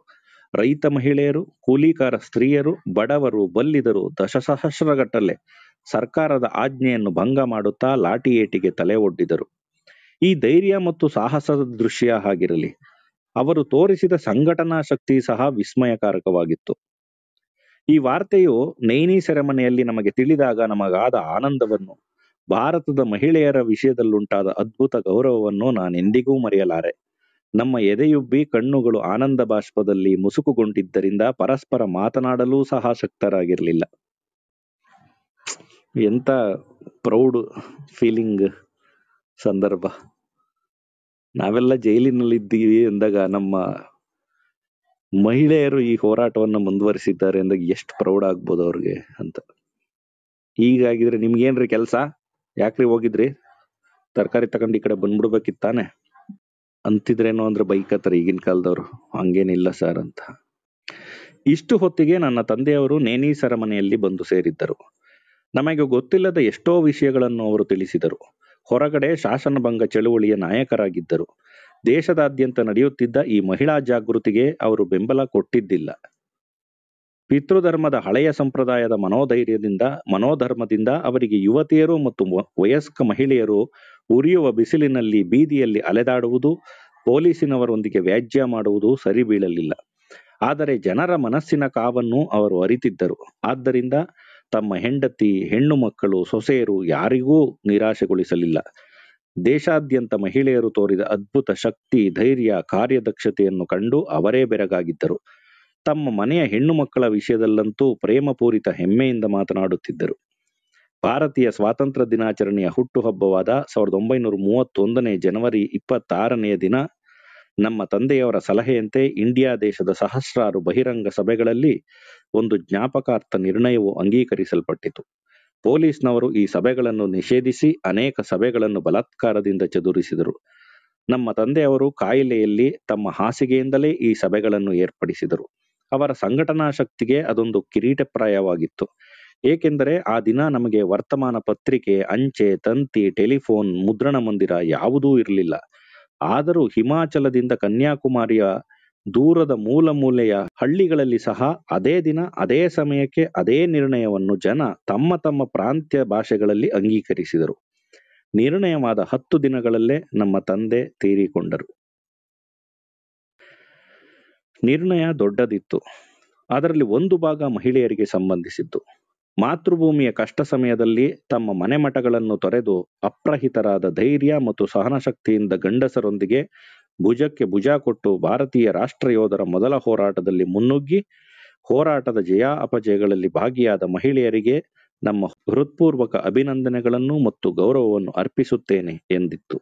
ರೈತ ಮಹಿಳೆಯರು, ಕೂಲಿಕಾರ ಸ್ತ್ರೀಯರು, ಬಡವರು ಬಲ್ಲಿದರು ದಶಸಹಸ್ರಗಟ್ಟಲೆ ಸರ್ಕಾರದ ಆಜ್ಞೆಯನ್ನು ಭಂಗ ಮಾಡುತ್ತಾ ಲಾಠಿ ಏಟಿಗೆ ತಲೆ ಒಡ್ಡಿದರು. ಈ ಧೈರ್ಯ ಮತ್ತು ಸಾಹಸದ ದೃಶ್ಯ ಹಾಗಿರಲಿ, ಅವರು ತೋರಿಸಿದ ಸಂಘಟನಾ ಶಕ್ತಿ ಸಹ ವಿಸ್ಮಯಕಾರಕವಾಗಿತ್ತು. ಈ ವಾರ್ತೆಯು ನೈನಿ ಸೆರೆಮನೆಯಲ್ಲಿ ನಮಗೆ ತಿಳಿದಾಗ ನಮಗಾದ ಆನಂದವನ್ನು, ಭಾರತದ ಮಹಿಳೆಯರ ವಿಷಯದಲ್ಲುಂಟಾದ ಅದ್ಭುತ ಗೌರವವನ್ನು ನಾನೆಂದಿಗೂ ಮರೆಯಲಾರೆ. ನಮ್ಮ ಎದೆಯುಬ್ಬಿ ಕಣ್ಣುಗಳು ಆನಂದ ಬಾಷ್ಪದಲ್ಲಿ ಮುಸುಕುಗೊಂಡಿದ್ದರಿಂದ ಪರಸ್ಪರ ಮಾತನಾಡಲೂ ಸಹ ಶಕ್ತರಾಗಿರಲಿಲ್ಲ. ಎಂತ ಪ್ರೌಡ್ ಫೀಲಿಂಗ್ ಸಂದರ್ಭ. ನಾವೆಲ್ಲ ಜೈಲಿನಲ್ಲಿದ್ದೀವಿ ಎಂದಾಗ ನಮ್ಮ ಮಹಿಳೆಯರು ಈ ಹೋರಾಟವನ್ನು ಮುಂದುವರಿಸಿದ್ದಾರೆ ಅಂದಾಗ ಎಷ್ಟು ಪ್ರೌಡ್ ಆಗ್ಬೋದು ಅವ್ರಿಗೆ ಅಂತ. ಹೀಗಾಗಿದ್ರೆ ನಿಮ್ಗೇನ್ರಿ ಕೆಲ್ಸ, ಯಾಕ್ರಿ ಹೋಗಿದ್ರಿ, ತರಕಾರಿ ತಗೊಂಡು ಈ ಕಡೆ ಬಂದ್ಬಿಡ್ಬೇಕಿತ್ತಾನೆ ಅಂತಿದ್ರೇನೋ ಅಂದ್ರೆ ಬೈಕತ್ತಾರೆ ಈಗಿನ ಕಾಲದವ್ರು. ಹಂಗೇನಿಲ್ಲ ಸರ್ ಅಂತ. ಇಷ್ಟು ಹೊತ್ತಿಗೆ ನನ್ನ ತಂದೆಯವರು ನೇನಿ ಸೆರೆಮನೆಯಲ್ಲಿ ಬಂದು ಸೇರಿದ್ದರು. ನಮಗೆ ಗೊತ್ತಿಲ್ಲದ ಎಷ್ಟೋ ವಿಷಯಗಳನ್ನು ಅವರು ತಿಳಿಸಿದರು. ಹೊರಗಡೆ ಶಾಸನಭಂಗ ಚಳುವಳಿಯ ನಾಯಕರಾಗಿದ್ದರು. ದೇಶದಾದ್ಯಂತ ನಡೆಯುತ್ತಿದ್ದ ಈ ಮಹಿಳಾ ಜಾಗೃತಿಗೆ ಅವರು ಬೆಂಬಲ ಕೊಟ್ಟಿದ್ದಿಲ್ಲ. ಪಿತೃಧರ್ಮದ ಹಳೆಯ ಸಂಪ್ರದಾಯದ ಮನೋಧರ್ಮದಿಂದ ಅವರಿಗೆ ಯುವತಿಯರು ಮತ್ತು ವಯಸ್ಕ ಮಹಿಳೆಯರು ಉರಿಯುವ ಬಿಸಿಲಿನಲ್ಲಿ ಬೀದಿಯಲ್ಲಿ ಅಲೆದಾಡುವುದು, ಪೊಲೀಸಿನವರೊಂದಿಗೆ ವ್ಯಾಜ್ಯ ಮಾಡುವುದು ಸರಿ ಬೀಳಲಿಲ್ಲ. ಆದರೆ ಜನರ ಮನಸ್ಸಿನ ಕಾವನ್ನು ಅವರು ಅರಿತಿದ್ದರು. ಆದ್ದರಿಂದ ತಮ್ಮ ಹೆಂಡತಿ, ಹೆಣ್ಣು ಮಕ್ಕಳು, ಸೊಸೆಯರು ಯಾರಿಗೂ ನಿರಾಶೆಗೊಳಿಸಲಿಲ್ಲ. ದೇಶಾದ್ಯಂತ ಮಹಿಳೆಯರು ತೋರಿದ ಅದ್ಭುತ ಶಕ್ತಿ, ಧೈರ್ಯ, ಕಾರ್ಯದಕ್ಷತೆಯನ್ನು ಕಂಡು ಅವರೇ ಬೆರಗಾಗಿದ್ದರು. ತಮ್ಮ ಮನೆಯ ಹೆಣ್ಣು ಮಕ್ಕಳ ವಿಷಯದಲ್ಲಂತೂ ಪ್ರೇಮಪೂರಿತ ಹೆಮ್ಮೆಯಿಂದ ಮಾತನಾಡುತ್ತಿದ್ದರು. ಭಾರತೀಯ ಸ್ವಾತಂತ್ರ್ಯ ದಿನಾಚರಣೆಯ ಹುಟ್ಟುಹಬ್ಬವಾದ 1931 ಜನವರಿ 26ನೇ ದಿನ ನಮ್ಮ ತಂದೆಯವರ ಸಲಹೆಯಂತೆ ಇಂಡಿಯಾ ದೇಶದ ಸಹಸ್ರಾರು ಬಹಿರಂಗ ಸಭೆಗಳಲ್ಲಿ ಒಂದು ಜ್ಞಾಪಕಾರ್ಥ ನಿರ್ಣಯವು ಅಂಗೀಕರಿಸಲ್ಪಟ್ಟಿತು. ಪೊಲೀಸ್ನವರು ಈ ಸಭೆಗಳನ್ನು ನಿಷೇಧಿಸಿ ಅನೇಕ ಸಭೆಗಳನ್ನು ಬಲಾತ್ಕಾರದಿಂದ ಚದುರಿಸಿದರು. ನಮ್ಮ ತಂದೆಯವರು ಕಾಯಿಲೆಯಲ್ಲಿ ತಮ್ಮ ಹಾಸಿಗೆಯಿಂದಲೇ ಈ ಸಭೆಗಳನ್ನು ಏರ್ಪಡಿಸಿದರು. ಅವರ ಸಂಘಟನಾ ಶಕ್ತಿಗೆ ಅದೊಂದು ಕಿರೀಟಪ್ರಾಯವಾಗಿತ್ತು. ಏಕೆಂದರೆ ಆ ದಿನ ನಮಗೆ ವರ್ತಮಾನ ಪತ್ರಿಕೆ, ಅಂಚೆ, ತಂತಿ, ಟೆಲಿಫೋನ್, ಮುದ್ರಣ ಮಂದಿರ ಯಾವುದೂ ಇರಲಿಲ್ಲ. ಆದರೂ ಹಿಮಾಚಲದಿಂದ ಕನ್ಯಾಕುಮಾರಿಯ ದೂರದ ಮೂಲೆಯ ಹಳ್ಳಿಗಳಲ್ಲಿ ಸಹ ಅದೇ ದಿನ ಅದೇ ಸಮಯಕ್ಕೆ ಅದೇ ನಿರ್ಣಯವನ್ನು ಜನ ತಮ್ಮ ತಮ್ಮ ಪ್ರಾಂತ್ಯ ಭಾಷೆಗಳಲ್ಲಿ ಅಂಗೀಕರಿಸಿದರು. ನಿರ್ಣಯವಾದ 10 ದಿನಗಳಲ್ಲೇ ನಮ್ಮ ತಂದೆ ತೀರಿಕೊಂಡರು. ನಿರ್ಣಯ ದೊಡ್ಡದಿತ್ತು. ಅದರಲ್ಲಿ ಒಂದು ಭಾಗ ಮಹಿಳೆಯರಿಗೆ ಸಂಬಂಧಿಸಿದ್ದು. ಮಾತೃಭೂಮಿಯ ಕಷ್ಟ ಸಮಯದಲ್ಲಿ ತಮ್ಮ ಮನೆಮಠಗಳನ್ನು ತೊರೆದು ಅಪ್ರಹಿತರಾದ ಧೈರ್ಯ ಮತ್ತು ಸಹನಶಕ್ತಿಯಿಂದ ಗಂಡಸರೊಂದಿಗೆ ಭುಜಕ್ಕೆ ಭುಜ ಕೊಟ್ಟು ಭಾರತೀಯ ರಾಷ್ಟ್ರ ಯೋಧರ ಮೊದಲ ಹೋರಾಟದಲ್ಲಿ ಮುನ್ನುಗ್ಗಿ ಹೋರಾಟದ ಜಯ ಅಪಜಯಗಳಲ್ಲಿ ಭಾಗಿಯಾದ ಮಹಿಳೆಯರಿಗೆ ನಮ್ಮ ಹೃತ್ಪೂರ್ವಕ ಅಭಿನಂದನೆಗಳನ್ನು ಮತ್ತು ಗೌರವವನ್ನು ಅರ್ಪಿಸುತ್ತೇನೆ ಎಂದಿತ್ತು.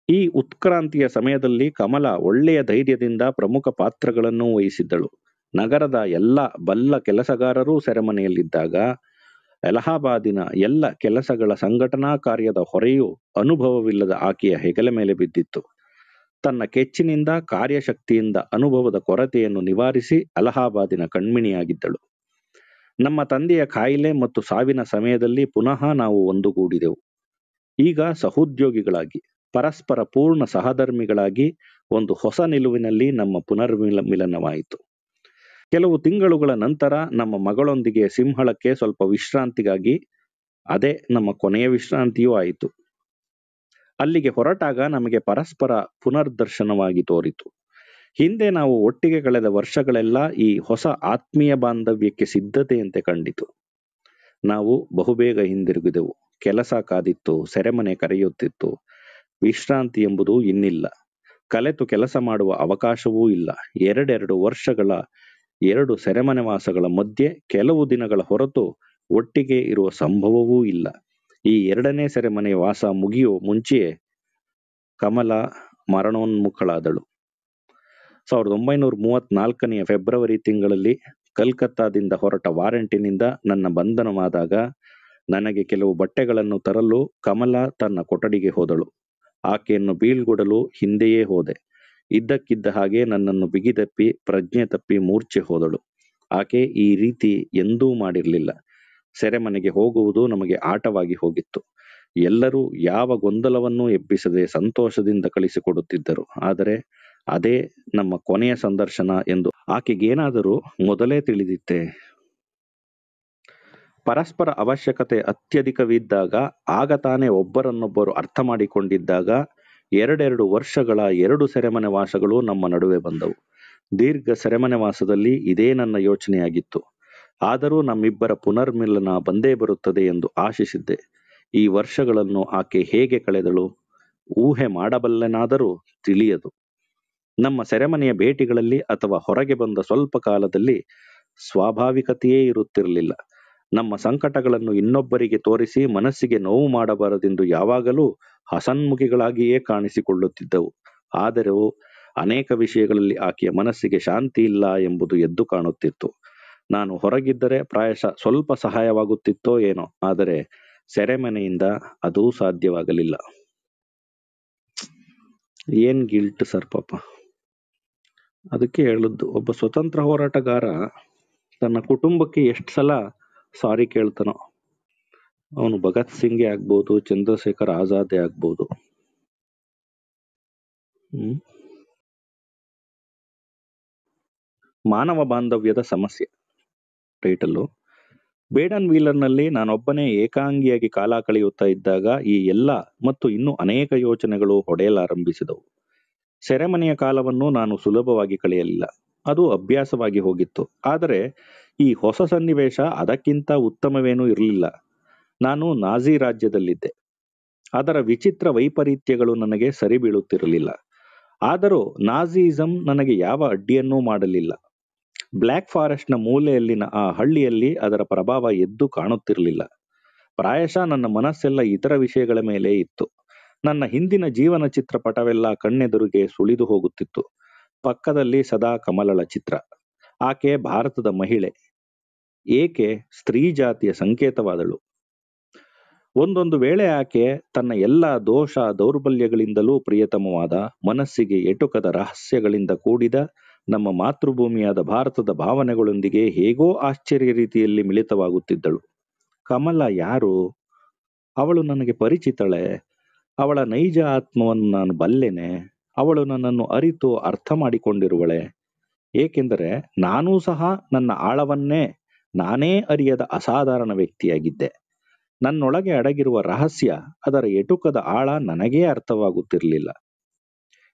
ಈ ಉತ್ಕ್ರಾಂತಿಯ ಸಮಯದಲ್ಲಿ ಕಮಲ ಒಳ್ಳೆಯ ಧೈರ್ಯದಿಂದ ಪ್ರಮುಖ ಪಾತ್ರಗಳನ್ನು ವಹಿಸಿದ್ದಳು. ನಗರದ ಎಲ್ಲ ಬಲ್ಲ ಕೆಲಸಗಾರರೂ ಸೆರೆಮನೆಯಲ್ಲಿದ್ದಾಗ ಅಲಹಾಬಾದಿನ ಎಲ್ಲ ಕೆಲಸಗಳ ಸಂಘಟನಾ ಕಾರ್ಯದ ಹೊರೆಯು ಅನುಭವವಿಲ್ಲದ ಆಕೆಯ ಹೆಗಲ ಮೇಲೆ ಬಿದ್ದಿತ್ತು. ತನ್ನ ಕೆಚ್ಚಿನಿಂದ, ಕಾರ್ಯಶಕ್ತಿಯಿಂದ ಅನುಭವದ ಕೊರತೆಯನ್ನು ನಿವಾರಿಸಿ ಅಲಹಾಬಾದಿನ ಕಣ್ಮಿಣಿಯಾಗಿದ್ದಳು. ನಮ್ಮ ತಂದೆಯ ಕಾಯಿಲೆ ಮತ್ತು ಸಾವಿನ ಸಮಯದಲ್ಲಿ ಪುನಃ ನಾವು ಒಂದುಗೂಡಿದೆವು. ಈಗ ಸಹೋದ್ಯೋಗಿಗಳಾಗಿ, ಪರಸ್ಪರ ಪೂರ್ಣ ಸಹಧರ್ಮಿಗಳಾಗಿ ಒಂದು ಹೊಸ ನಿಲುವಿನಲ್ಲಿ ನಮ್ಮ ಪುನರ್ಮಿಲನವಾಯಿತು. ಕೆಲವು ತಿಂಗಳುಗಳ ನಂತರ ನಮ್ಮ ಮಗಳೊಂದಿಗೆ ಸಿಂಹಳಕ್ಕೆ ಸ್ವಲ್ಪ ವಿಶ್ರಾಂತಿಗಾಗಿ, ಅದೇ ನಮ್ಮ ಕೊನೆಯ ವಿಶ್ರಾಂತಿಯೂ ಆಯಿತು. ಅಲ್ಲಿಗೆ ಹೊರಟಾಗ ನಮಗೆ ಪರಸ್ಪರ ಪುನರ್ದರ್ಶನವಾಗಿ ತೋರಿತು. ಹಿಂದೆ ನಾವು ಒಟ್ಟಿಗೆ ಕಳೆದ ವರ್ಷಗಳೆಲ್ಲ ಈ ಹೊಸ ಆತ್ಮೀಯ ಬಾಂಧವ್ಯಕ್ಕೆ ಸಿದ್ಧತೆಯಂತೆ ಕಂಡಿತು. ನಾವು ಬಹುಬೇಗ ಹಿಂದಿರುಗಿದೆವು. ಕೆಲಸ ಕಾದಿತ್ತು, ಸೆರೆಮನೆ ಕರೆಯುತ್ತಿತ್ತು. ವಿಶ್ರಾಂತಿ ಎಂಬುದು ಇನ್ನಿಲ್ಲ. ಕಲೆತು ಕೆಲಸ ಮಾಡುವ ಅವಕಾಶವೂ ಇಲ್ಲ. 2 ವರ್ಷಗಳ 2 ಸೆರೆಮನೆವಾಸಗಳ ಮಧ್ಯೆ ಕೆಲವು ದಿನಗಳ ಹೊರತು ಒಟ್ಟಿಗೆ ಇರುವ ಸಂಭವವೂ ಇಲ್ಲ. ಈ 2ನೇ ಸೆರೆಮನೆ ವಾಸ ಮುಗಿಯುವ ಮುಂಚೆಯೇ ಕಮಲ ಮರಣೋನ್ಮುಖಳಾದಳು. 1934 ಫೆಬ್ರವರಿ ತಿಂಗಳಲ್ಲಿ ಕಲ್ಕತ್ತಾದಿಂದ ಹೊರಟ ವಾರಂಟಿನಿಂದ ನನ್ನ ಬಂಧನವಾದಾಗ ನನಗೆ ಕೆಲವು ಬಟ್ಟೆಗಳನ್ನು ತರಲು ಕಮಲ ತನ್ನ ಕೊಠಡಿಗೆ ಹೋದಳು. ಆಕೆಯನ್ನು ಬೀಳ್ಗೊಡಲು ಹಿಂದೆಯೇ ಹೋದೆ. ಇದ್ದಕ್ಕಿದ್ದ ಹಾಗೆ ನನ್ನನ್ನು ಬಿಗಿದಪ್ಪಿ ಪ್ರಜ್ಞೆ ತಪ್ಪಿ ಮೂರ್ಛೆ ಹೋದಳು. ಆಕೆ ಈ ರೀತಿ ಎಂದೂ ಮಾಡಿರಲಿಲ್ಲ. ಸೆರೆಮನೆಗೆ ಹೋಗುವುದು ನಮಗೆ ಆಟವಾಗಿ ಹೋಗಿತ್ತು. ಎಲ್ಲರೂ ಯಾವ ಗೊಂದಲವನ್ನೂ ಎಬ್ಬಿಸದೆ ಸಂತೋಷದಿಂದ ಕಳಿಸಿಕೊಡುತ್ತಿದ್ದರು. ಆದರೆ ಅದೇ ನಮ್ಮ ಕೊನೆಯ ಸಂದರ್ಶನ ಎಂದು ಆಕೆಗೇನಾದರೂ ಮೊದಲೇ ತಿಳಿದಿತ್ತೆ? ಪರಸ್ಪರ ಅವಶ್ಯಕತೆ ಅತ್ಯಧಿಕವಿದ್ದಾಗ, ಆಗ ತಾನೇ ಒಬ್ಬರನ್ನೊಬ್ಬರು ಅರ್ಥ ಮಾಡಿಕೊಂಡಿದ್ದಾಗ 2 ವರ್ಷಗಳ 2 ಸೆರೆಮನೆ ವಾಸಗಳು ನಮ್ಮ ನಡುವೆ ಬಂದವು. ದೀರ್ಘ ಸೆರೆಮನೆ ವಾಸದಲ್ಲಿ ಇದೇ ನನ್ನ ಯೋಚನೆಯಾಗಿತ್ತು. ಆದರೂ ನಮ್ಮಿಬ್ಬರ ಪುನರ್ಮಿಲನ ಬಂದೇ ಬರುತ್ತದೆ ಎಂದು ಆಶಿಸಿದ್ದೆ. ಈ ವರ್ಷಗಳನ್ನು ಆಕೆ ಹೇಗೆ ಕಳೆದಳು ಊಹೆ ಮಾಡಬಲ್ಲೆನಾದರೂ ತಿಳಿಯದು. ನಮ್ಮ ಸೆರೆಮನೆಯ ಭೇಟಿಗಳಲ್ಲಿ ಅಥವಾ ಹೊರಗೆ ಬಂದ ಸ್ವಲ್ಪ ಕಾಲದಲ್ಲಿ ಸ್ವಾಭಾವಿಕತೆಯೇ ಇರುತ್ತಿರಲಿಲ್ಲ. ನಮ್ಮ ಸಂಕಟಗಳನ್ನು ಇನ್ನೊಬ್ಬರಿಗೆ ತೋರಿಸಿ ಮನಸ್ಸಿಗೆ ನೋವು ಮಾಡಬಾರದೆಂದು ಯಾವಾಗಲೂ ಹಸನ್ಮುಖಿಗಳಾಗಿಯೇ ಕಾಣಿಸಿಕೊಳ್ಳುತ್ತಿದ್ದವು. ಆದರೂ ಅನೇಕ ವಿಷಯಗಳಲ್ಲಿ ಆಕೆಯ ಮನಸ್ಸಿಗೆ ಶಾಂತಿ ಇಲ್ಲ ಎಂಬುದು ಎದ್ದು ಕಾಣುತ್ತಿತ್ತು. ನಾನು ಹೊರಗಿದ್ದರೆ ಪ್ರಾಯಶಃ ಸ್ವಲ್ಪ ಸಹಾಯವಾಗುತ್ತಿತ್ತೋ ಏನೋ, ಆದರೆ ಸೆರೆಮನೆಯಿಂದ ಅದೂ ಸಾಧ್ಯವಾಗಲಿಲ್ಲ. ಏನ್ ಗಿಲ್ಟ್ ಸರ್ ಪಾಪ. ಅದಕ್ಕೆ ಹೇಳದ್ದು, ಒಬ್ಬ ಸ್ವತಂತ್ರ ಹೋರಾಟಗಾರ ತನ್ನ ಕುಟುಂಬಕ್ಕೆ ಎಷ್ಟು ಸಲ ಸಾರಿ ಕೇಳ್ತಾನೋ. ಅವನು ಭಗತ್ ಸಿಂಗೇ ಆಗ್ಬೋದು, ಚಂದ್ರಶೇಖರ್ ಆಜಾದೇ ಆಗ್ಬೋದು. ಮಾನವ ಬಾಂಧವ್ಯದ ಸಮಸ್ಯೆ ಟೈಟಲ್ಲು. ಬೇಡನ್ ವೀಲರ್ನಲ್ಲಿ ನಾನೊಬ್ಬನೇ ಏಕಾಂಗಿಯಾಗಿ ಕಾಲ ಕಳೆಯುತ್ತಾ ಇದ್ದಾಗ ಈ ಎಲ್ಲ ಮತ್ತು ಇನ್ನೂ ಅನೇಕ ಯೋಚನೆಗಳು ಹೊಡೆಯಲಾರಂಭಿಸಿದವು. ಸೆರೆಮನೆಯ ಕಾಲವನ್ನು ನಾನು ಸುಲಭವಾಗಿ ಕಳೆಯಲಿಲ್ಲ, ಅದು ಅಭ್ಯಾಸವಾಗಿ ಹೋಗಿತ್ತು. ಆದರೆ ಈ ಹೊಸ ಸನ್ನಿವೇಶ ಅದಕ್ಕಿಂತ ಉತ್ತಮವೇನೂ ಇರಲಿಲ್ಲ. ನಾನು ನಾಜಿ ರಾಜ್ಯದಲ್ಲಿದ್ದೆ. ಅದರ ವಿಚಿತ್ರ ವೈಪರೀತ್ಯಗಳು ನನಗೆ ಸರಿ ಬೀಳುತ್ತಿರಲಿಲ್ಲ. ಆದರೂ ನಾಜಿಯಿಸಂ ನನಗೆ ಯಾವ ಅಡ್ಡಿಯನ್ನೂ ಮಾಡಲಿಲ್ಲ. ಬ್ಲ್ಯಾಕ್ ಫಾರೆಸ್ಟ್ನ ಮೂಲೆಯಲ್ಲಿನ ಆ ಹಳ್ಳಿಯಲ್ಲಿ ಅದರ ಪ್ರಭಾವ ಎದ್ದು ಕಾಣುತ್ತಿರಲಿಲ್ಲ. ಪ್ರಾಯಶಃ ನನ್ನ ಮನಸ್ಸೆಲ್ಲ ಇತರ ವಿಷಯಗಳ ಮೇಲೆ ಇತ್ತು. ನನ್ನ ಹಿಂದಿನ ಜೀವನ ಚಿತ್ರಪಟವೆಲ್ಲ ಕಣ್ಣೆದುರಿಗೆ ಸುಳಿದು ಹೋಗುತ್ತಿತ್ತು. ಪಕ್ಕದಲ್ಲಿ ಸದಾ ಕಮಲಳ ಚಿತ್ರ. ಆಕೆ ಭಾರತದ ಮಹಿಳೆ. ಏಕೆ ಸ್ತ್ರೀ ಜಾತಿಯ ಸಂಕೇತವಾದಳು. ಒಂದೊಂದು ವೇಳೆ ಆಕೆ ತನ್ನ ಎಲ್ಲ ದೋಷ ದೌರ್ಬಲ್ಯಗಳಿಂದಲೂ ಪ್ರಿಯತಮವಾದ, ಮನಸ್ಸಿಗೆ ಎಟುಕದ ರಹಸ್ಯಗಳಿಂದ ಕೂಡಿದ ನಮ್ಮ ಮಾತೃಭೂಮಿಯಾದ ಭಾರತದ ಭಾವನೆಗಳೊಂದಿಗೆ ಹೇಗೋ ಆಶ್ಚರ್ಯ ರೀತಿಯಲ್ಲಿ ಮಿಳಿತವಾಗುತ್ತಿದ್ದಳು. ಕಮಲ ಯಾರು? ಅವಳು ನನಗೆ ಪರಿಚಿತಳೆ. ಅವಳ ನೈಜ ಆತ್ಮವನ್ನು ನಾನು ಬಲ್ಲೆನೆ. ಅವಳು ನನ್ನನ್ನು ಅರಿತು ಅರ್ಥ ಮಾಡಿಕೊಂಡಿರುವಳೆ. ಏಕೆಂದರೆ ನಾನೂ ಸಹ ನನ್ನ ಆಳವನ್ನೇ ನಾನೇ ಅರಿಯದ ಅಸಾಧಾರಣ ವ್ಯಕ್ತಿಯಾಗಿದ್ದೆ. ನನ್ನೊಳಗೆ ಅಡಗಿರುವ ರಹಸ್ಯ, ಅದರ ಎಟುಕದ ಆಳ ನನಗೇ ಅರ್ಥವಾಗುತ್ತಿರಲಿಲ್ಲ.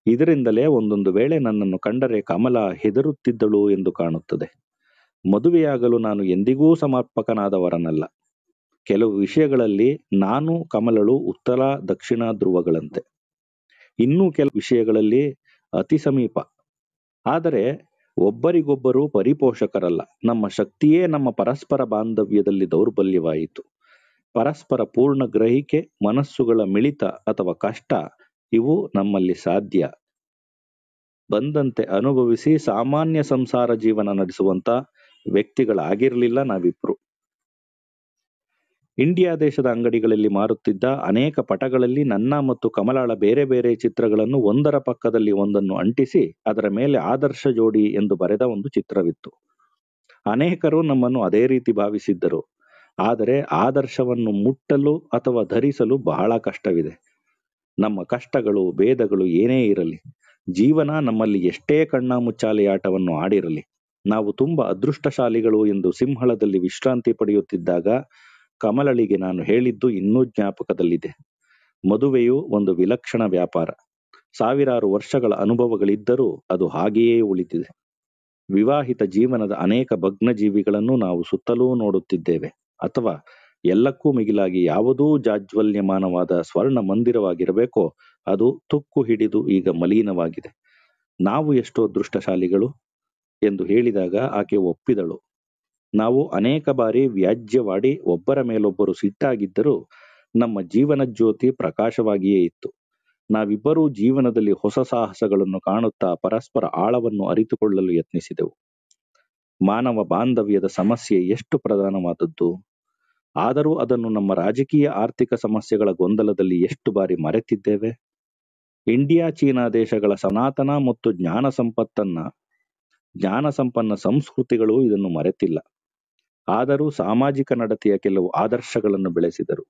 ಇದರಿಂದಲೇ ಒಂದೊಂದು ವೇಳೆ ನನ್ನನ್ನು ಕಂಡರೆ ಕಮಲ ಹೆದರುತ್ತಿದ್ದಳು ಎಂದು ಕಾಣುತ್ತದೆ. ಮದುವೆಯಾಗಲು ನಾನು ಎಂದಿಗೂ ಸಮರ್ಪಕನಾದವರನಲ್ಲ. ಕೆಲವು ವಿಷಯಗಳಲ್ಲಿ ನಾನು ಕಮಲಳು ಉತ್ತರ ದಕ್ಷಿಣ ಧ್ರುವಗಳಂತೆ, ಇನ್ನೂ ಕೆಲವು ವಿಷಯಗಳಲ್ಲಿ ಅತಿ ಸಮೀಪ. ಆದರೆ ಒಬ್ಬರಿಗೊಬ್ಬರು ಪರಿಪೋಷಕರಲ್ಲ. ನಮ್ಮ ಶಕ್ತಿಯೇ ನಮ್ಮ ಪರಸ್ಪರ ಬಾಂಧವ್ಯದಲ್ಲಿ ದೌರ್ಬಲ್ಯವಾಯಿತು. ಪರಸ್ಪರ ಪೂರ್ಣ ಗ್ರಹಿಕೆ, ಮನಸ್ಸುಗಳ ಮಿಳಿತ ಅಥವಾ ಕಷ್ಟ, ಇವು ನಮ್ಮಲ್ಲಿ ಸಾಧ್ಯ ಬಂದಂತೆ ಅನುಭವಿಸಿ ಸಾಮಾನ್ಯ ಸಂಸಾರ ಜೀವನ ನಡೆಸುವಂತ ವ್ಯಕ್ತಿಗಳಾಗಿರಲಿಲ್ಲ ನಾವಿಬ್ರು. ಇಂಡಿಯಾ ದೇಶದ ಅಂಗಡಿಗಳಲ್ಲಿ ಮಾರುತ್ತಿದ್ದ ಅನೇಕ ಪಟಗಳಲ್ಲಿ ನನ್ನ ಮತ್ತು ಕಮಲಾಳ ಬೇರೆ ಬೇರೆ ಚಿತ್ರಗಳನ್ನು ಒಂದರ ಪಕ್ಕದಲ್ಲಿ ಒಂದನ್ನು ಅಂಟಿಸಿ ಅದರ ಮೇಲೆ ಆದರ್ಶ ಜೋಡಿ ಎಂದು ಬರೆದ ಒಂದು ಚಿತ್ರವಿತ್ತು. ಅನೇಕರು ನಮ್ಮನ್ನು ಅದೇ ರೀತಿ ಭಾವಿಸಿದ್ದರು. ಆದರೆ ಆದರ್ಶವನ್ನು ಮುಟ್ಟಲು ಅಥವಾ ಧರಿಸಲು ಬಹಳ ಕಷ್ಟವಿದೆ. ನಮ್ಮ ಕಷ್ಟಗಳು, ಭೇದಗಳು ಏನೇ ಇರಲಿ, ಜೀವನ ನಮ್ಮಲ್ಲಿ ಎಷ್ಟೇ ಕಣ್ಣಾಮುಚ್ಚಾಲೆಯಾಟವನ್ನು ಆಡಿರಲಿ, ನಾವು ತುಂಬ ಅದೃಷ್ಟಶಾಲಿಗಳು ಎಂದು ಸಿಂಹಳದಲ್ಲಿ ವಿಶ್ರಾಂತಿ ಪಡೆಯುತ್ತಿದ್ದಾಗ ಕಮಲಳಿಗೆ ನಾನು ಹೇಳಿದ್ದು ಇನ್ನೂ ಜ್ಞಾಪಕದಲ್ಲಿದೆ. ಮದುವೆಯು ಒಂದು ವಿಲಕ್ಷಣ ವ್ಯಾಪಾರ. ಸಾವಿರಾರು ವರ್ಷಗಳ ಅನುಭವಗಳಿದ್ದರೂ ಅದು ಹಾಗೆಯೇ ಉಳಿದಿದೆ. ವಿವಾಹಿತ ಜೀವನದ ಅನೇಕ ಭಗ್ನಜೀವಿಗಳನ್ನು ನಾವು ಸುತ್ತಲೂ ನೋಡುತ್ತಿದ್ದೇವೆ. ಅಥವಾ ಎಲ್ಲಕ್ಕೂ ಮಿಗಿಲಾಗಿ ಯಾವುದೂ ಜಾಜ್ವಲ್ಯಮಾನವಾದ ಸ್ವರ್ಣ ಮಂದಿರವಾಗಿರಬೇಕೋ ಅದು ತುಕ್ಕು ಹಿಡಿದು ಈಗ ಮಲೀನವಾಗಿದೆ. ನಾವು ಎಷ್ಟೋ ಅದೃಷ್ಟಶಾಲಿಗಳು ಎಂದು ಹೇಳಿದಾಗ ಆಕೆ ಒಪ್ಪಿದಳು. ನಾವು ಅನೇಕ ಬಾರಿ ವ್ಯಾಜ್ಯವಾಡಿ ಒಬ್ಬರ ಮೇಲೊಬ್ಬರು ಸಿಟ್ಟಾಗಿದ್ದರೂ ನಮ್ಮ ಜೀವನ ಜ್ಯೋತಿ ಪ್ರಕಾಶವಾಗಿಯೇ ಇತ್ತು. ನಾವಿಬ್ಬರೂ ಜೀವನದಲ್ಲಿ ಹೊಸ ಸಾಹಸಗಳನ್ನು ಕಾಣುತ್ತಾ ಪರಸ್ಪರ ಆಳವನ್ನು ಅರಿತುಕೊಳ್ಳಲು ಯತ್ನಿಸಿದೆವು. ಮಾನವ ಬಾಂಧವ್ಯದ ಸಮಸ್ಯೆ ಎಷ್ಟು ಪ್ರಧಾನವಾದದ್ದು. ಆದರೂ ಅದನ್ನು ನಮ್ಮ ರಾಜಕೀಯ ಆರ್ಥಿಕ ಸಮಸ್ಯೆಗಳ ಗೊಂದಲದಲ್ಲಿ ಎಷ್ಟು ಬಾರಿ ಮರೆತಿದ್ದೇವೆ. ಇಂಡಿಯಾ ಚೀನಾ ದೇಶಗಳ ಸನಾತನ ಮತ್ತು ಜ್ಞಾನ ಸಂಪನ್ನ ಸಂಸ್ಕೃತಿಗಳು ಇದನ್ನು ಮರೆತಿಲ್ಲ. ಆದರೂ ಸಾಮಾಜಿಕ ನಡತೆಯ ಕೆಲವು ಆದರ್ಶಗಳನ್ನು ಬೆಳೆಸಿದರು.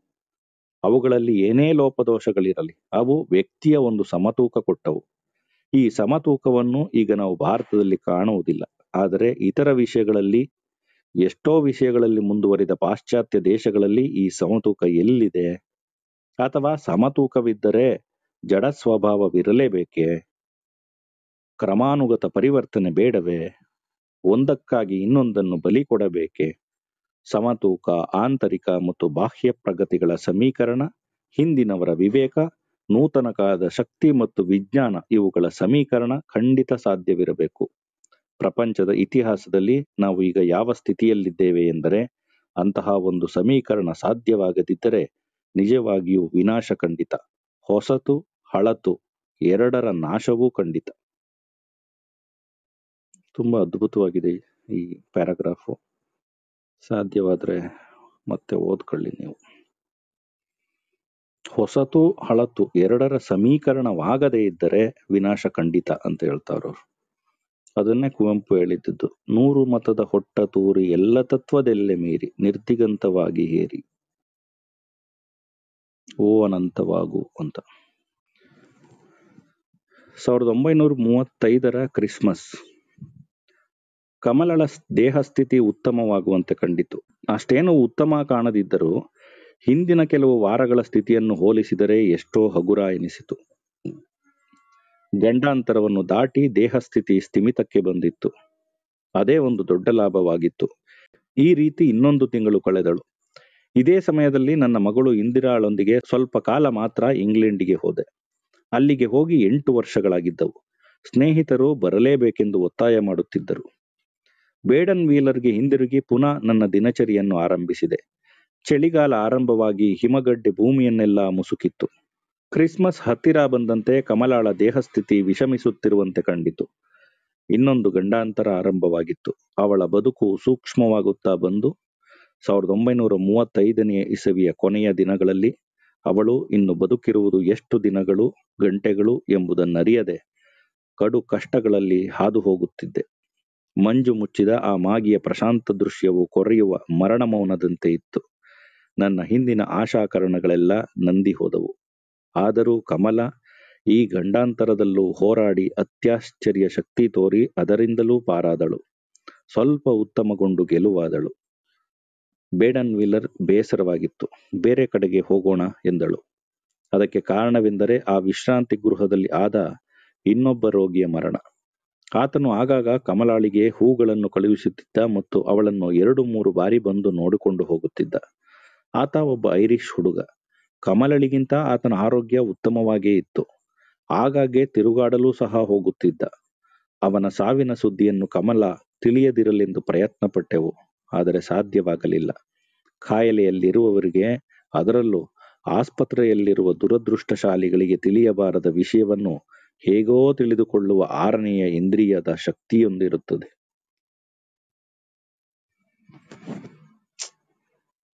ಅವುಗಳಲ್ಲಿ ಏನೇ ಲೋಪದೋಷಗಳಿರಲಿ ಅವು ವ್ಯಕ್ತಿಯ ಒಂದು ಸಮತೂಕ ಕೊಟ್ಟವು. ಈ ಸಮತೂಕವನ್ನು ಈಗ ನಾವು ಭಾರತದಲ್ಲಿ ಕಾಣುವುದಿಲ್ಲ. ಆದರೆ ಇತರ ವಿಷಯಗಳಲ್ಲಿ, ಎಷ್ಟೋ ವಿಷಯಗಳಲ್ಲಿ ಮುಂದುವರಿದ ಪಾಶ್ಚಾತ್ಯ ದೇಶಗಳಲ್ಲಿ ಈ ಸಮತೂಕ ಎಲ್ಲಿದೆ? ಅಥವಾ ಸಮತೂಕವಿದ್ದರೆ ಜಡ ಸ್ವಭಾವವಿರಲೇಬೇಕೇ? ಕ್ರಮಾನುಗತ ಪರಿವರ್ತನೆ ಬೇಡವೇ? ಒಂದಕ್ಕಾಗಿ ಇನ್ನೊಂದನ್ನು ಬಲಿ ಕೊಡಬೇಕೆ? ಸಮತೂಕ, ಆಂತರಿಕ ಮತ್ತು ಬಾಹ್ಯ ಪ್ರಗತಿಗಳ ಸಮೀಕರಣ, ಹಿಂದಿನವರ ವಿವೇಕ, ನೂತನ ಕಾಲದ ಶಕ್ತಿ ಮತ್ತು ವಿಜ್ಞಾನ, ಇವುಗಳ ಸಮೀಕರಣ ಖಂಡಿತ ಸಾಧ್ಯವಿರಬೇಕು. ಪ್ರಪಂಚದ ಇತಿಹಾಸದಲ್ಲಿ ನಾವು ಈಗ ಯಾವ ಸ್ಥಿತಿಯಲ್ಲಿದ್ದೇವೆ ಎಂದರೆ, ಅಂತಹ ಒಂದು ಸಮೀಕರಣ ಸಾಧ್ಯವಾಗದಿದ್ದರೆ ನಿಜವಾಗಿಯೂ ವಿನಾಶ ಖಂಡಿತ. ಹೊಸತು ಹಳತು ಎರಡರ ನಾಶವೂ ಖಂಡಿತ. ತುಂಬಾ ಅದ್ಭುತವಾಗಿದೆ ಈ ಪ್ಯಾರಾಗ್ರಾಫು. ಸಾಧ್ಯವಾದರೆ ಮತ್ತೆ ಓದ್ಕೊಳ್ಳಿ ನೀವು. ಹೊಸತು ಹಳತು ಎರಡರ ಸಮೀಕರಣವಾಗದೇ ಇದ್ದರೆ ವಿನಾಶ ಖಂಡಿತ ಅಂತ ಹೇಳ್ತಾವ್ರವ್ರು. ಅದನ್ನೇ ಕುವೆಂಪು ಹೇಳಿದ್ದು, 100 ಮತದ ಹೊಟ್ಟ ತೂರಿ ಎಲ್ಲ ತತ್ವದೆಲ್ಲೆ ಮೀರಿ ನಿರ್ದಿಗಂತವಾಗಿ ಹೇರಿ ಓ ಅನಂತವಾಗು ಅಂತ. 1935 ಕ್ರಿಸ್ಮಸ್. ಕಮಲಳ ದೇಹಸ್ಥಿತಿ ಉತ್ತಮವಾಗುವಂತೆ ಕಂಡಿತು. ಅಷ್ಟೇನೂ ಉತ್ತಮ ಕಾಣದಿದ್ದರೂ ಹಿಂದಿನ ಕೆಲವು ವಾರಗಳ ಸ್ಥಿತಿಯನ್ನು ಹೋಲಿಸಿದರೆ ಎಷ್ಟೋ ಹಗುರ ಎನಿಸಿತು. ಗಂಡಾಂತರವನ್ನು ದಾಟಿ ದೇಹಸ್ಥಿತಿ ಸ್ಥಿಮಿತಕ್ಕೆ ಬಂದಿತ್ತು. ಅದೇ ಒಂದು ದೊಡ್ಡ ಲಾಭವಾಗಿತ್ತು. ಈ ರೀತಿ 1 ತಿಂಗಳು ಕಳೆದಳು. ಇದೇ ಸಮಯದಲ್ಲಿ ನನ್ನ ಮಗಳು ಇಂದಿರಾಳೊಂದಿಗೆ ಸ್ವಲ್ಪ ಕಾಲ ಮಾತ್ರ ಇಂಗ್ಲೆಂಡಿಗೆ ಹೋದೆ. ಅಲ್ಲಿಗೆ ಹೋಗಿ 8 ವರ್ಷಗಳಾಗಿದ್ದವು. ಸ್ನೇಹಿತರು ಬರಲೇಬೇಕೆಂದು ಒತ್ತಾಯ ಮಾಡುತ್ತಿದ್ದರು. ಬೇಡನ್ ವೀಲರ್ಗೆ ಹಿಂದಿರುಗಿ ಪುನಃ ನನ್ನ ದಿನಚರಿಯನ್ನು ಆರಂಭಿಸಿದೆ. ಚಳಿಗಾಲ ಆರಂಭವಾಗಿ ಹಿಮಗಡ್ಡೆ ಭೂಮಿಯನ್ನೆಲ್ಲ ಮುಸುಕಿತ್ತು. ಕ್ರಿಸ್ಮಸ್ ಹತ್ತಿರ ಬಂದಂತೆ ಕಮಲಾಳ ದೇಹಸ್ಥಿತಿ ವಿಷಮಿಸುತ್ತಿರುವಂತೆ ಕಂಡಿತು. ಇನ್ನೊಂದು ಗಂಡಾಂತರ ಆರಂಭವಾಗಿತ್ತು. ಅವಳ ಬದುಕು ಸೂಕ್ಷ್ಮವಾಗುತ್ತಾ ಬಂದು 1935ನೇ ಇಸವಿಯ ಕೊನೆಯ ದಿನಗಳಲ್ಲಿ ಅವಳು ಇನ್ನು ಬದುಕಿರುವುದು ಎಷ್ಟು ದಿನಗಳು, ಗಂಟೆಗಳು ಎಂಬುದನ್ನರಿಯದೆ ಕಡು ಕಷ್ಟಗಳಲ್ಲಿ ಹಾದು ಹೋಗುತ್ತಿದ್ದೆ. ಮಂಜು ಮುಚ್ಚಿದ ಆ ಮಾಗಿಯ ಪ್ರಶಾಂತ ದೃಶ್ಯವು ಕೊರೆಯುವ ಮರಣ ಮೌನದಂತೆ ಇತ್ತು. ನನ್ನ ಹಿಂದಿನ ಆಶಾಕರಣಗಳೆಲ್ಲ ನಂದಿ ಹೋದವು. ಆದರೂ ಕಮಲ ಈ ಗಂಡಾಂತರದಲ್ಲೂ ಹೋರಾಡಿ ಅತ್ಯಾಶ್ಚರ್ಯ ಶಕ್ತಿ ತೋರಿ ಅದರಿಂದಲೂ ಪಾರಾದಳು. ಸ್ವಲ್ಪ ಉತ್ತಮಗೊಂಡು ಗೆಲುವಾದಳು. Baden wheeler ಬೇಸರವಾಗಿತ್ತು. ಬೇರೆ ಕಡೆಗೆ ಹೋಗೋಣ ಎಂದಳು. ಅದಕ್ಕೆ ಕಾರಣವೆಂದರೆ ಆ ವಿಶ್ರಾಂತಿ ಗೃಹದಲ್ಲಿ ಆದ ಇನ್ನೊಬ್ಬ ರೋಗಿಯ ಮರಣ. ಆತನು ಆಗಾಗ ಕಮಲಾಳಿಗೆ ಹೂಗಳನ್ನು ಕಳುಹಿಸುತ್ತಿದ್ದ ಮತ್ತು ಅವಳನ್ನು 2-3 ಬಾರಿ ಬಂದು ನೋಡಿಕೊಂಡು ಹೋಗುತ್ತಿದ್ದ. ಆತ ಒಬ್ಬ ಐರಿಷ್ ಹುಡುಗ. ಕಮಲಳಿಗಿಂತ ಆತನ ಆರೋಗ್ಯ ಉತ್ತಮವಾಗೇ ಇತ್ತು. ಆಗಾಗ್ಗೆ ತಿರುಗಾಡಲು ಸಹ ಹೋಗುತ್ತಿದ್ದ. ಅವನ ಸಾವಿನ ಸುದ್ದಿಯನ್ನು ಕಮಲ ತಿಳಿಯದಿರಲೆಂದು ಪ್ರಯತ್ನಪಟ್ಟೆವು. ಆದರೆ ಸಾಧ್ಯವಾಗಲಿಲ್ಲ. ಕಾಯಿಲೆಯಲ್ಲಿರುವವರಿಗೆ, ಅದರಲ್ಲೂ ಆಸ್ಪತ್ರೆಯಲ್ಲಿರುವ ದುರದೃಷ್ಟಶಾಲಿಗಳಿಗೆ ತಿಳಿಯಬಾರದ ವಿಷಯವನ್ನು ಹೇಗೋ ತಿಳಿದುಕೊಳ್ಳುವ 6ನೆಯ ಇಂದ್ರಿಯದ ಶಕ್ತಿಯೊಂದಿರುತ್ತದೆ.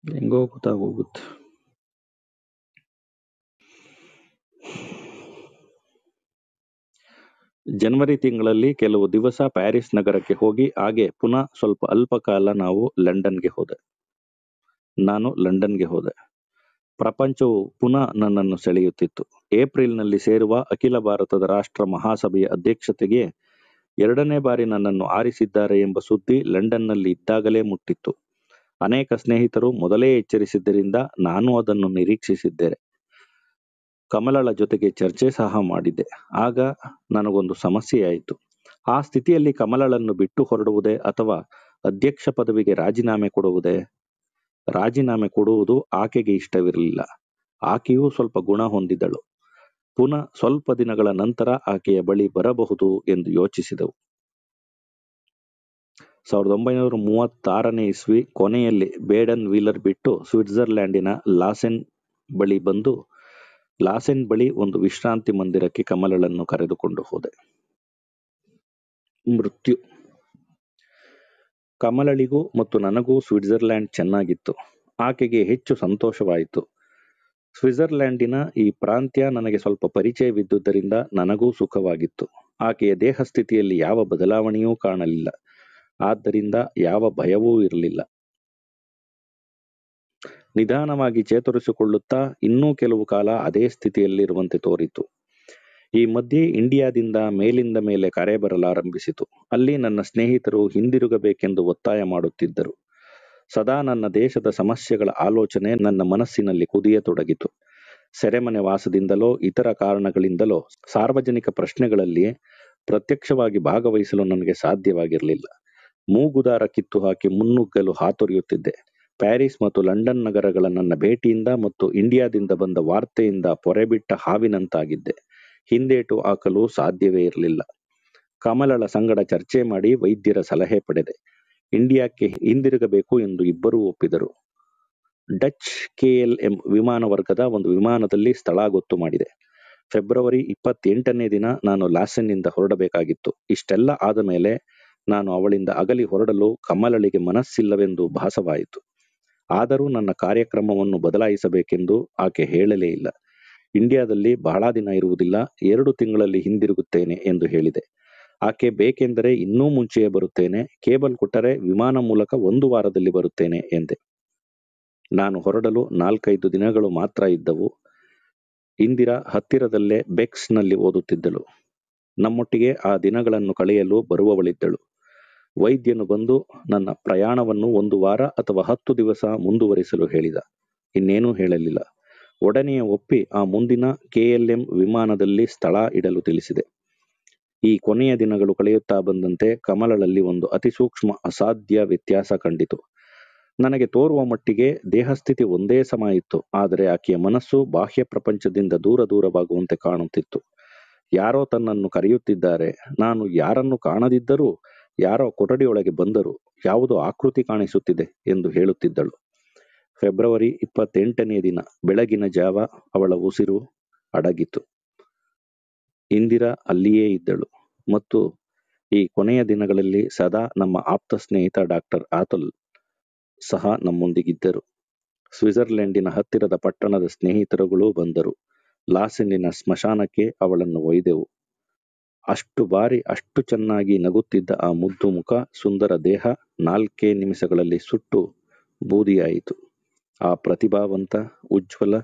ಹೆಂಗೋ ಗೊತ್ತಾಗೋಗುತ್ತೆ. ಜನವರಿ ತಿಂಗಳಲ್ಲಿ ಕೆಲವು ದಿವಸ ಪ್ಯಾರಿಸ್ ನಗರಕ್ಕೆ ಹೋಗಿ ಹಾಗೆ ಪುನಃ ಸ್ವಲ್ಪ ಅಲ್ಪ ಕಾಲ ನಾನು ಲಂಡನ್ಗೆ ಹೋದೆ. ಪ್ರಪಂಚವು ಪುನಃ ನನ್ನನ್ನು ಸೆಳೆಯುತ್ತಿತ್ತು. ಏಪ್ರಿಲ್ನಲ್ಲಿ ಸೇರುವ ಅಖಿಲ ಭಾರತದ ರಾಷ್ಟ್ರ ಮಹಾಸಭೆಯ ಅಧ್ಯಕ್ಷತೆಗೆ 2ನೇ ಬಾರಿ ನನ್ನನ್ನು ಆರಿಸಿದ್ದಾರೆ ಎಂಬ ಸುದ್ದಿ ಲಂಡನ್ನಲ್ಲಿ ಇದ್ದಾಗಲೇ ಮುಟ್ಟಿತ್ತು. ಅನೇಕ ಸ್ನೇಹಿತರು ಮೊದಲೇ ಎಚ್ಚರಿಸಿದ್ದರಿಂದ ನಾನು ಅದನ್ನು ನಿರೀಕ್ಷಿಸಿದ್ದೆ. ಕಮಲಳ ಜೊತೆಗೆ ಚರ್ಚೆ ಸಹ ಮಾಡಿದ್ದೆ. ಆಗ ನನಗೊಂದು ಸಮಸ್ಯೆಯಾಯಿತು. ಆ ಸ್ಥಿತಿಯಲ್ಲಿ ಕಮಲಳನ್ನು ಬಿಟ್ಟು ಹೊರಡುವುದೇ ಅಥವಾ ಅಧ್ಯಕ್ಷ ಪದವಿಗೆ ರಾಜೀನಾಮೆ ಕೊಡುವುದೇ? ರಾಜೀನಾಮೆ ಕೊಡುವುದು ಆಕೆಗೆ ಇಷ್ಟವಿರಲಿಲ್ಲ. ಆಕೆಯೂ ಸ್ವಲ್ಪ ಗುಣ ಹೊಂದಿದಳು. ಪುನಃ ಸ್ವಲ್ಪ ದಿನಗಳ ನಂತರ ಆಕೆಯ ಬಳಿ ಬರಬಹುದು ಎಂದು ಯೋಚಿಸಿದೆವು. 1936ನೇ ಇಸ್ವಿ ಕೊನೆಯಲ್ಲಿ ಬೇಡನ್ ವೀಲರ್ ಬಿಟ್ಟು ಸ್ವಿಟ್ಜರ್ಲ್ಯಾಂಡಿನ ಲಾಸೆನ್ ಬಳಿ ಬಂದು ಲಾಸೆನ್ ಬಳಿ ಒಂದು ವಿಶ್ರಾಂತಿ ಮಂದಿರಕ್ಕೆ ಕಮಲಳನ್ನು ಕರೆದುಕೊಂಡು ಹೋದೆ. ಮೃತ್ಯು. ಕಮಲಳಿಗೂ ಮತ್ತು ನನಗೂ ಸ್ವಿಟ್ಜರ್ಲ್ಯಾಂಡ್ ಚೆನ್ನಾಗಿತ್ತು. ಆಕೆಗೆ ಹೆಚ್ಚು ಸಂತೋಷವಾಯಿತು. ಸ್ವಿಟ್ಜರ್ಲ್ಯಾಂಡಿನ ಈ ಪ್ರಾಂತ್ಯ ನನಗೆ ಸ್ವಲ್ಪ ಪರಿಚಯವಿದ್ದುದರಿಂದ ನನಗೂ ಸುಖವಾಗಿತ್ತು. ಆಕೆಯ ದೇಹಸ್ಥಿತಿಯಲ್ಲಿ ಯಾವ ಬದಲಾವಣೆಯೂ ಕಾಣಲಿಲ್ಲ. ಆದ್ದರಿಂದ ಯಾವ ಭಯವೂ ಇರಲಿಲ್ಲ. ನಿಧಾನವಾಗಿ ಚೇತರಿಸಿಕೊಳ್ಳುತ್ತಾ ಇನ್ನೂ ಕೆಲವು ಕಾಲ ಅದೇ ಸ್ಥಿತಿಯಲ್ಲಿರುವಂತೆ ತೋರಿತು. ಈ ಮಧ್ಯೆ ಇಂಡಿಯಾದಿಂದ ಮೇಲಿಂದ ಮೇಲೆ ಕರೆ ಬರಲಾರಂಭಿಸಿತು. ಅಲ್ಲಿ ನನ್ನ ಸ್ನೇಹಿತರು ಹಿಂದಿರುಗಬೇಕೆಂದು ಒತ್ತಾಯ ಮಾಡುತ್ತಿದ್ದರು. ಸದಾ ನನ್ನ ದೇಶದ ಸಮಸ್ಯೆಗಳ ಆಲೋಚನೆ ನನ್ನ ಮನಸ್ಸಿನಲ್ಲಿ ಕುದಿಯತೊಡಗಿತು. ಸೆರೆಮನೆ ವಾಸದಿಂದಲೋ ಇತರ ಕಾರಣಗಳಿಂದಲೋ ಸಾರ್ವಜನಿಕ ಪ್ರಶ್ನೆಗಳಲ್ಲಿ ಪ್ರತ್ಯಕ್ಷವಾಗಿ ಭಾಗವಹಿಸಲು ನನಗೆ ಸಾಧ್ಯವಾಗಿರಲಿಲ್ಲ. ಮೂಗುದಾರ ಕಿತ್ತು ಹಾಕಿ ಮುನ್ನುಗ್ಗಲು ಹಾತೊರೆಯುತ್ತಿದ್ದೆ. ಪ್ಯಾರಿಸ್ ಮತ್ತು ಲಂಡನ್ ನಗರಗಳ ನನ್ನ ಭೇಟಿಯಿಂದ ಮತ್ತು ಇಂಡಿಯಾದಿಂದ ಬಂದ ವಾರ್ತೆಯಿಂದ ಪೊರೆಬಿಟ್ಟ ಹಾವಿನಂತಾಗಿದ್ದೆ. ಹಿಂದೇಟು ಹಾಕಲು ಸಾಧ್ಯವೇ ಇರಲಿಲ್ಲ. ಕಮಲಳ ಸಂಗಡ ಚರ್ಚೆ ಮಾಡಿ ವೈದ್ಯರ ಸಲಹೆ ಪಡೆದೆ. ಇಂಡಿಯಾಕ್ಕೆ ಹಿಂದಿರುಗಬೇಕು ಎಂದು ಇಬ್ಬರೂ ಒಪ್ಪಿದರು. ಡಚ್ KLM ವಿಮಾನ ವರ್ಗದ ಒಂದು ವಿಮಾನದಲ್ಲಿ ಸ್ಥಳ ಗೊತ್ತು ಮಾಡಿದೆ. ಫೆಬ್ರವರಿ 28ನೇ ದಿನ ನಾನು ಲಾಸೆನ್ನಿಂದ ಹೊರಡಬೇಕಾಗಿತ್ತು. ಇಷ್ಟೆಲ್ಲ ಆದ ಮೇಲೆ ನಾನು ಅವಳಿಂದ ಅಗಲಿ ಹೊರಡಲು ಕಮಲಳಿಗೆ ಮನಸ್ಸಿಲ್ಲವೆಂದು ಭಾಸವಾಯಿತು. ಆದರೂ ನನ್ನ ಕಾರ್ಯಕ್ರಮವನ್ನು ಬದಲಾಯಿಸಬೇಕೆಂದು ಆಕೆ ಹೇಳಲೇ ಇಲ್ಲ. ಇಂಡಿಯಾದಲ್ಲಿ ಬಹಳ ದಿನ ಇರುವುದಿಲ್ಲ, 2 ತಿಂಗಳಲ್ಲಿ ಹಿಂದಿರುಗುತ್ತೇನೆ ಎಂದು ಹೇಳಿದೆ. ಆಕೆ ಬೇಕೆಂದರೆ ಇನ್ನೂ ಮುಂಚೆಯೇ ಬರುತ್ತೇನೆ, ಕೇಬಲ್ ಕೊಟ್ಟರೆ ವಿಮಾನ ಮೂಲಕ 1 ವಾರದಲ್ಲಿ ಬರುತ್ತೇನೆ ಎಂದೆ. ನಾನು ಹೊರಡಲು 4-5 ದಿನಗಳು ಮಾತ್ರ ಇದ್ದವು. ಇಂದಿರಾ ಹತ್ತಿರದಲ್ಲೇ ಬೆಕ್ಸ್ನಲ್ಲಿ ಓದುತ್ತಿದ್ದಳು. ನಮ್ಮೊಟ್ಟಿಗೆ ಆ ದಿನಗಳನ್ನು ಕಳೆಯಲು ಬರುವವಳಿದ್ದಳು. ವೈದ್ಯನು ಬಂದು ನನ್ನ ಪ್ರಯಾಣವನ್ನು 1 ವಾರ ಅಥವಾ 10 ದಿವಸ ಮುಂದುವರಿಸಲು ಹೇಳಿದ. ಇನ್ನೇನೂ ಹೇಳಲಿಲ್ಲ. ಒಡನೆಯೇ ಒಪ್ಪಿ ಆ ಮುಂದಿನ KLM ವಿಮಾನದಲ್ಲಿ ಸ್ಥಳ ಇಡಲು ತಿಳಿಸಿದೆ. ಈ ಕೊನೆಯ ದಿನಗಳು ಕಳೆಯುತ್ತಾ ಬಂದಂತೆ ಕಮಲಳಲ್ಲಿ ಒಂದು ಅತಿಸೂಕ್ಷ್ಮ ಅಸಾಧ್ಯ ವ್ಯತ್ಯಾಸ ಕಂಡಿತು. ನನಗೆ ತೋರುವ ಮಟ್ಟಿಗೆ ದೇಹಸ್ಥಿತಿ ಒಂದೇ ಸಮ ಇತ್ತು, ಆದರೆ ಆಕೆಯ ಮನಸ್ಸು ಬಾಹ್ಯ ಪ್ರಪಂಚದಿಂದ ದೂರವಾಗುವಂತೆ ಕಾಣುತ್ತಿತ್ತು. ಯಾರೋ ತನ್ನನ್ನು ಕರೆಯುತ್ತಿದ್ದಾರೆ. ನಾನು ಯಾರನ್ನು ಕಾಣದಿದ್ದರೂ ಯಾರೋ ಕೊಠಡಿಯೊಳಗೆ ಬಂದರು, ಯಾವುದೋ ಆಕೃತಿ ಕಾಣಿಸುತ್ತಿದೆ ಎಂದು ಹೇಳುತ್ತಿದ್ದಳು. ಫೆಬ್ರವರಿ 28ನೇ ದಿನ ಬೆಳಗಿನ ಜಾವ ಅವಳ ಉಸಿರು ಅಡಗಿತು. ಇಂದಿರಾ ಅಲ್ಲಿಯೇ ಇದ್ದಳು ಮತ್ತು ಈ ಕೊನೆಯ ದಿನಗಳಲ್ಲಿ ಸದಾ ನಮ್ಮ ಆಪ್ತ ಸ್ನೇಹಿತ ಡಾಕ್ಟರ್ ಆತುಲ್ ಸಹ ನಮ್ಮೊಂದಿಗಿದ್ದರು. ಸ್ವಿಟ್ಜರ್ಲೆಂಡಿನ ಹತ್ತಿರದ ಪಟ್ಟಣದ ಸ್ನೇಹಿತರುಗಳೂ ಬಂದರು. ಲಾಸೆನ್ನಿನ ಸ್ಮಶಾನಕ್ಕೆ ಅವಳನ್ನು ಒಯ್ದೆವು. ಅಷ್ಟು ಬಾರಿ ಅಷ್ಟು ಚೆನ್ನಾಗಿ ನಗುತ್ತಿದ್ದ ಆ ಮುದ್ದು ಮುಖ, ಸುಂದರ ದೇಹ 4 ನಿಮಿಷಗಳಲ್ಲಿ ಸುಟ್ಟು ಬೂದಿಯಾಯಿತು. ಆ ಪ್ರತಿಭಾವಂತ, ಉಜ್ವಲ,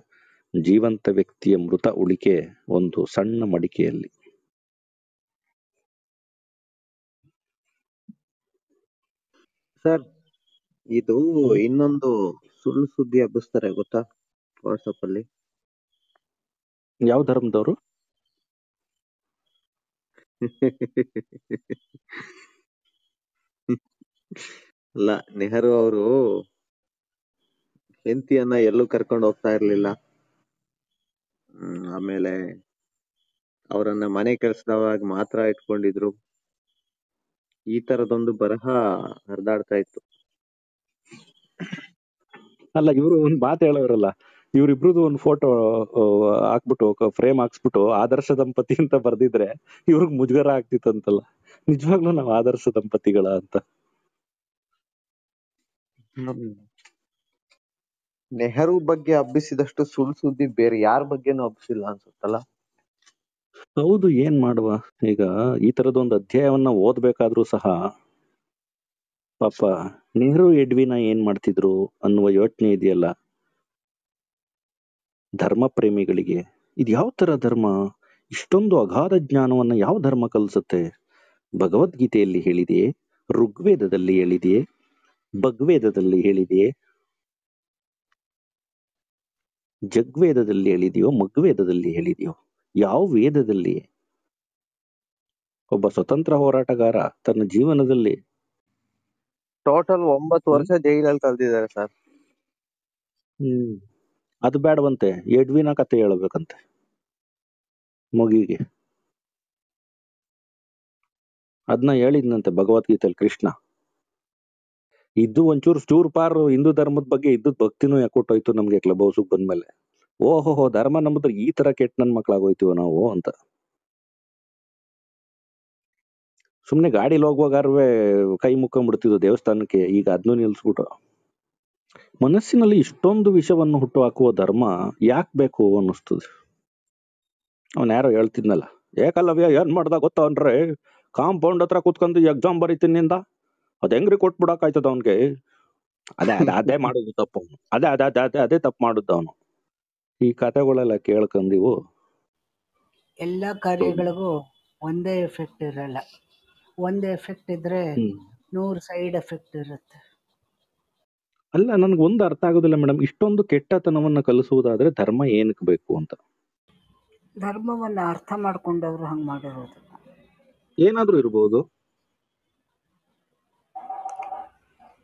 ಜೀವಂತ ವ್ಯಕ್ತಿಯ ಮೃತ ಉಳಿಕೆ ಒಂದು ಸಣ್ಣ ಮಡಿಕೆಯಲ್ಲಿ. ಸರ್, ಇದು ಇನ್ನೊಂದು ಸುಳ್ಳು ಸುದ್ದಿ ಹಬ್ಬಿಸ್ತಾರೆ ಗೊತ್ತಾ ವಾಟ್ಸಪ್ ಅಲ್ಲಿ. ಯಾವ ಧರ್ಮದವರು? ಅಲ್ಲ, ನೆಹರು ಅವರು ಹೆಂಡತಿಯನ್ನ ಎಲ್ಲೂ ಕರ್ಕೊಂಡು ಹೋಗ್ತಾ ಇರ್ಲಿಲ್ಲ. ಆಮೇಲೆ ಅವರನ್ನ ಮನೆ ಕೆಲಸದವಾಗ ಮಾತ್ರ ಇಟ್ಕೊಂಡಿದ್ರು. ಈ ತರದೊಂದು ಬರಹ ಹರಿದಾಡ್ತಾ ಇತ್ತು. ಅಲ್ಲ, ಇವರು ಒಂದು ಮಾತು ಹೇಳೋರಲ್ಲ, ಇವ್ರಿಬ್ರದ್ದು ಒಂದು ಫೋಟೋ ಹಾಕ್ಬಿಟ್ಟು ಫ್ರೇಮ್ ಹಾಕ್ಸ್ಬಿಟ್ಟು ಆದರ್ಶ ದಂಪತಿ ಅಂತ ಬರ್ದಿದ್ರೆ ಇವ್ರಿಗೆ ಮುಜುಗರ ಆಗ್ತಿತ್ತಂತಲ್ಲ. ನಿಜವಾಗ್ಲೂ ನಾವು ಆದರ್ಶ ದಂಪತಿಗಳ ಅಂತ? ನೆಹರು ಬಗ್ಗೆ ಹಬ್ಬಿಸಿದಷ್ಟು ಸುಳ್ಳು ಸುದ್ದಿ ಬೇರೆ ಯಾರ ಬಗ್ಗೆನೂ ಹಬ್ಬಿಸಿಲ್ಲ ಅನ್ಸುತ್ತಲ್ಲ. ಹೌದು, ಏನ್ ಮಾಡುವ ಈಗ. ಈ ತರದೊಂದು ಅಧ್ಯಾಯವನ್ನ ಓದ್ಬೇಕಾದ್ರೂ ಸಹ ಪಾಪ ನೆಹರು ಎಡ್ವಿನ ಏನ್ ಮಾಡ್ತಿದ್ರು ಅನ್ನುವ ಯೋಚನೆ ಇದೆಯಲ್ಲ. ಧರ್ಮ ಪ್ರೇಮಿಗಳಿಗೆ ಇದು ಯಾವ ತರ ಧರ್ಮ? ಇಷ್ಟೊಂದು ಅಗಾಧ ಜ್ಞಾನವನ್ನ ಯಾವ ಧರ್ಮ ಕಲಿಸುತ್ತೆ? ಭಗವದ್ಗೀತೆಯಲ್ಲಿ ಹೇಳಿದೆಯೇ? ಋಗ್ವೇದದಲ್ಲಿ ಹೇಳಿದೆಯೇ? ಭಗ್ವೇದದಲ್ಲಿ ಹೇಳಿದೆಯೇ? ಜಗ್ವೇದದಲ್ಲಿ ಹೇಳಿದೆಯೋ? ಮಗ್ವೇದದಲ್ಲಿ ಹೇಳಿದೆಯೋ? ಯಾವ ವೇದದಲ್ಲಿ? ಒಬ್ಬ ಸ್ವತಂತ್ರ ಹೋರಾಟಗಾರ ತನ್ನ ಜೀವನದಲ್ಲಿ ಟೋಟಲ್ 9 ವರ್ಷ ಜೈಲಲ್ಲಿ ಕಳೆದಿದ್ದಾರೆ ಸರ್. ಅದು ಬೇಡವಂತೆ, ಎಡ್ವಿನ ಕತೆ ಹೇಳ್ಬೇಕಂತೆ ಮಗಿಗೆ. ಅದನ್ನ ಹೇಳಿದ್ನಂತೆ ಭಗವದ್ಗೀತೆಯಲ್ಲಿ ಕೃಷ್ಣ. ಇದ್ದು ಒಂಚೂರು ಚೂರು ಪಾರು ಹಿಂದೂ ಧರ್ಮದ ಬಗ್ಗೆ ಇದ್ದದ್ ಭಕ್ತಿನೂ ಯಾಕೊಟ್ಟೋಯ್ತು ನಮ್ಗೆ ಕ್ಲಬ್ ಹೌಸ್ಗೆ ಬಂದ್ಮೇಲೆ. ಓಹೋ, ಧರ್ಮ ನಂಬಿದ್ರೆ ಈ ತರ ಕೆಟ್ಟ ನನ್ ಮಕ್ಳಾಗೋಯ್ತೀವ ನಾವು ಅಂತ. ಸುಮ್ನೆ ಗಾಡಿಲಿ ಹೋಗುವಾಗಾರ್ವೆ ಕೈ ಮುಕ್ಕೊಂಡ್ಬಿಡ್ತಿದ್ವು ದೇವಸ್ಥಾನಕ್ಕೆ. ಈಗ ಅದನ್ನೂ ನಿಲ್ಸ್ಬಿಟ್ಟು ಮನಸ್ಸಿನಲ್ಲಿ ಇಷ್ಟೊಂದು ವಿಷವನ್ನು ಹುಟ್ಟು ಹಾಕುವ ಧರ್ಮ ಯಾಕೆ ಬೇಕು ಅನ್ನಿಸ್ತದೆ. ಅವನ್ ಯಾರೋ ಹೇಳ್ತಿದ್ನಲ್ಲ, ಏಕಲವ್ಯ ಏನ್ ಮಾಡ್ದ ಗೊತ್ತವನ್ರೆ, ಕಾಂಪೌಂಡ್ ಹತ್ರ ಕುತ್ಕೊಂಡು ಎಕ್ಸಾಮ್ ಬರೀತಿನಿಂದ ಅದ್ ಹೆಂಗ್ರಿ ಕೊಟ್ಬಿಡಕ್ ಆಯ್ತದ ಅವನ್ಗೆ. ಅದೇ ಮಾಡುದು ತಪ್ಪು, ಅದೇ ತಪ್ಪು ಮಾಡುದು ಅವನು. ಈ ಕಥೆಗಳೆಲ್ಲ ಕೇಳ್ಕೊಂಡಿವು. ಎಲ್ಲ ಕಾರ್ಯಗಳಿಗೂ ಒಂದೇ ಎಫೆಕ್ಟ್ ಇರಲ್ಲ. ಒಂದೇ ಎಫೆಕ್ಟ್ ಇದ್ರೆ 100 ಸೈಡ್ ಎಫೆಕ್ಟ್ ಇರುತ್ತೆ. ಅಲ್ಲ, ನನ್ಗೆ ಒಂದು ಅರ್ಥ ಆಗೋದಿಲ್ಲ ಮೇಡಮ್, ಇಷ್ಟೊಂದು ಕೆಟ್ಟತನವನ್ನ ಕಲಿಸುವುದಾದ್ರೆ ಧರ್ಮ ಏನಕ್ಕೆ ಬೇಕು ಅಂತ? ಧರ್ಮವನ್ನ ಅರ್ಥ ಮಾಡ್ಕೊಂಡವ್ರು ಹಂಗ್ ಮಾಡಿರೋದು. ಏನಾದ್ರೂ ಇರ್ಬೋದು.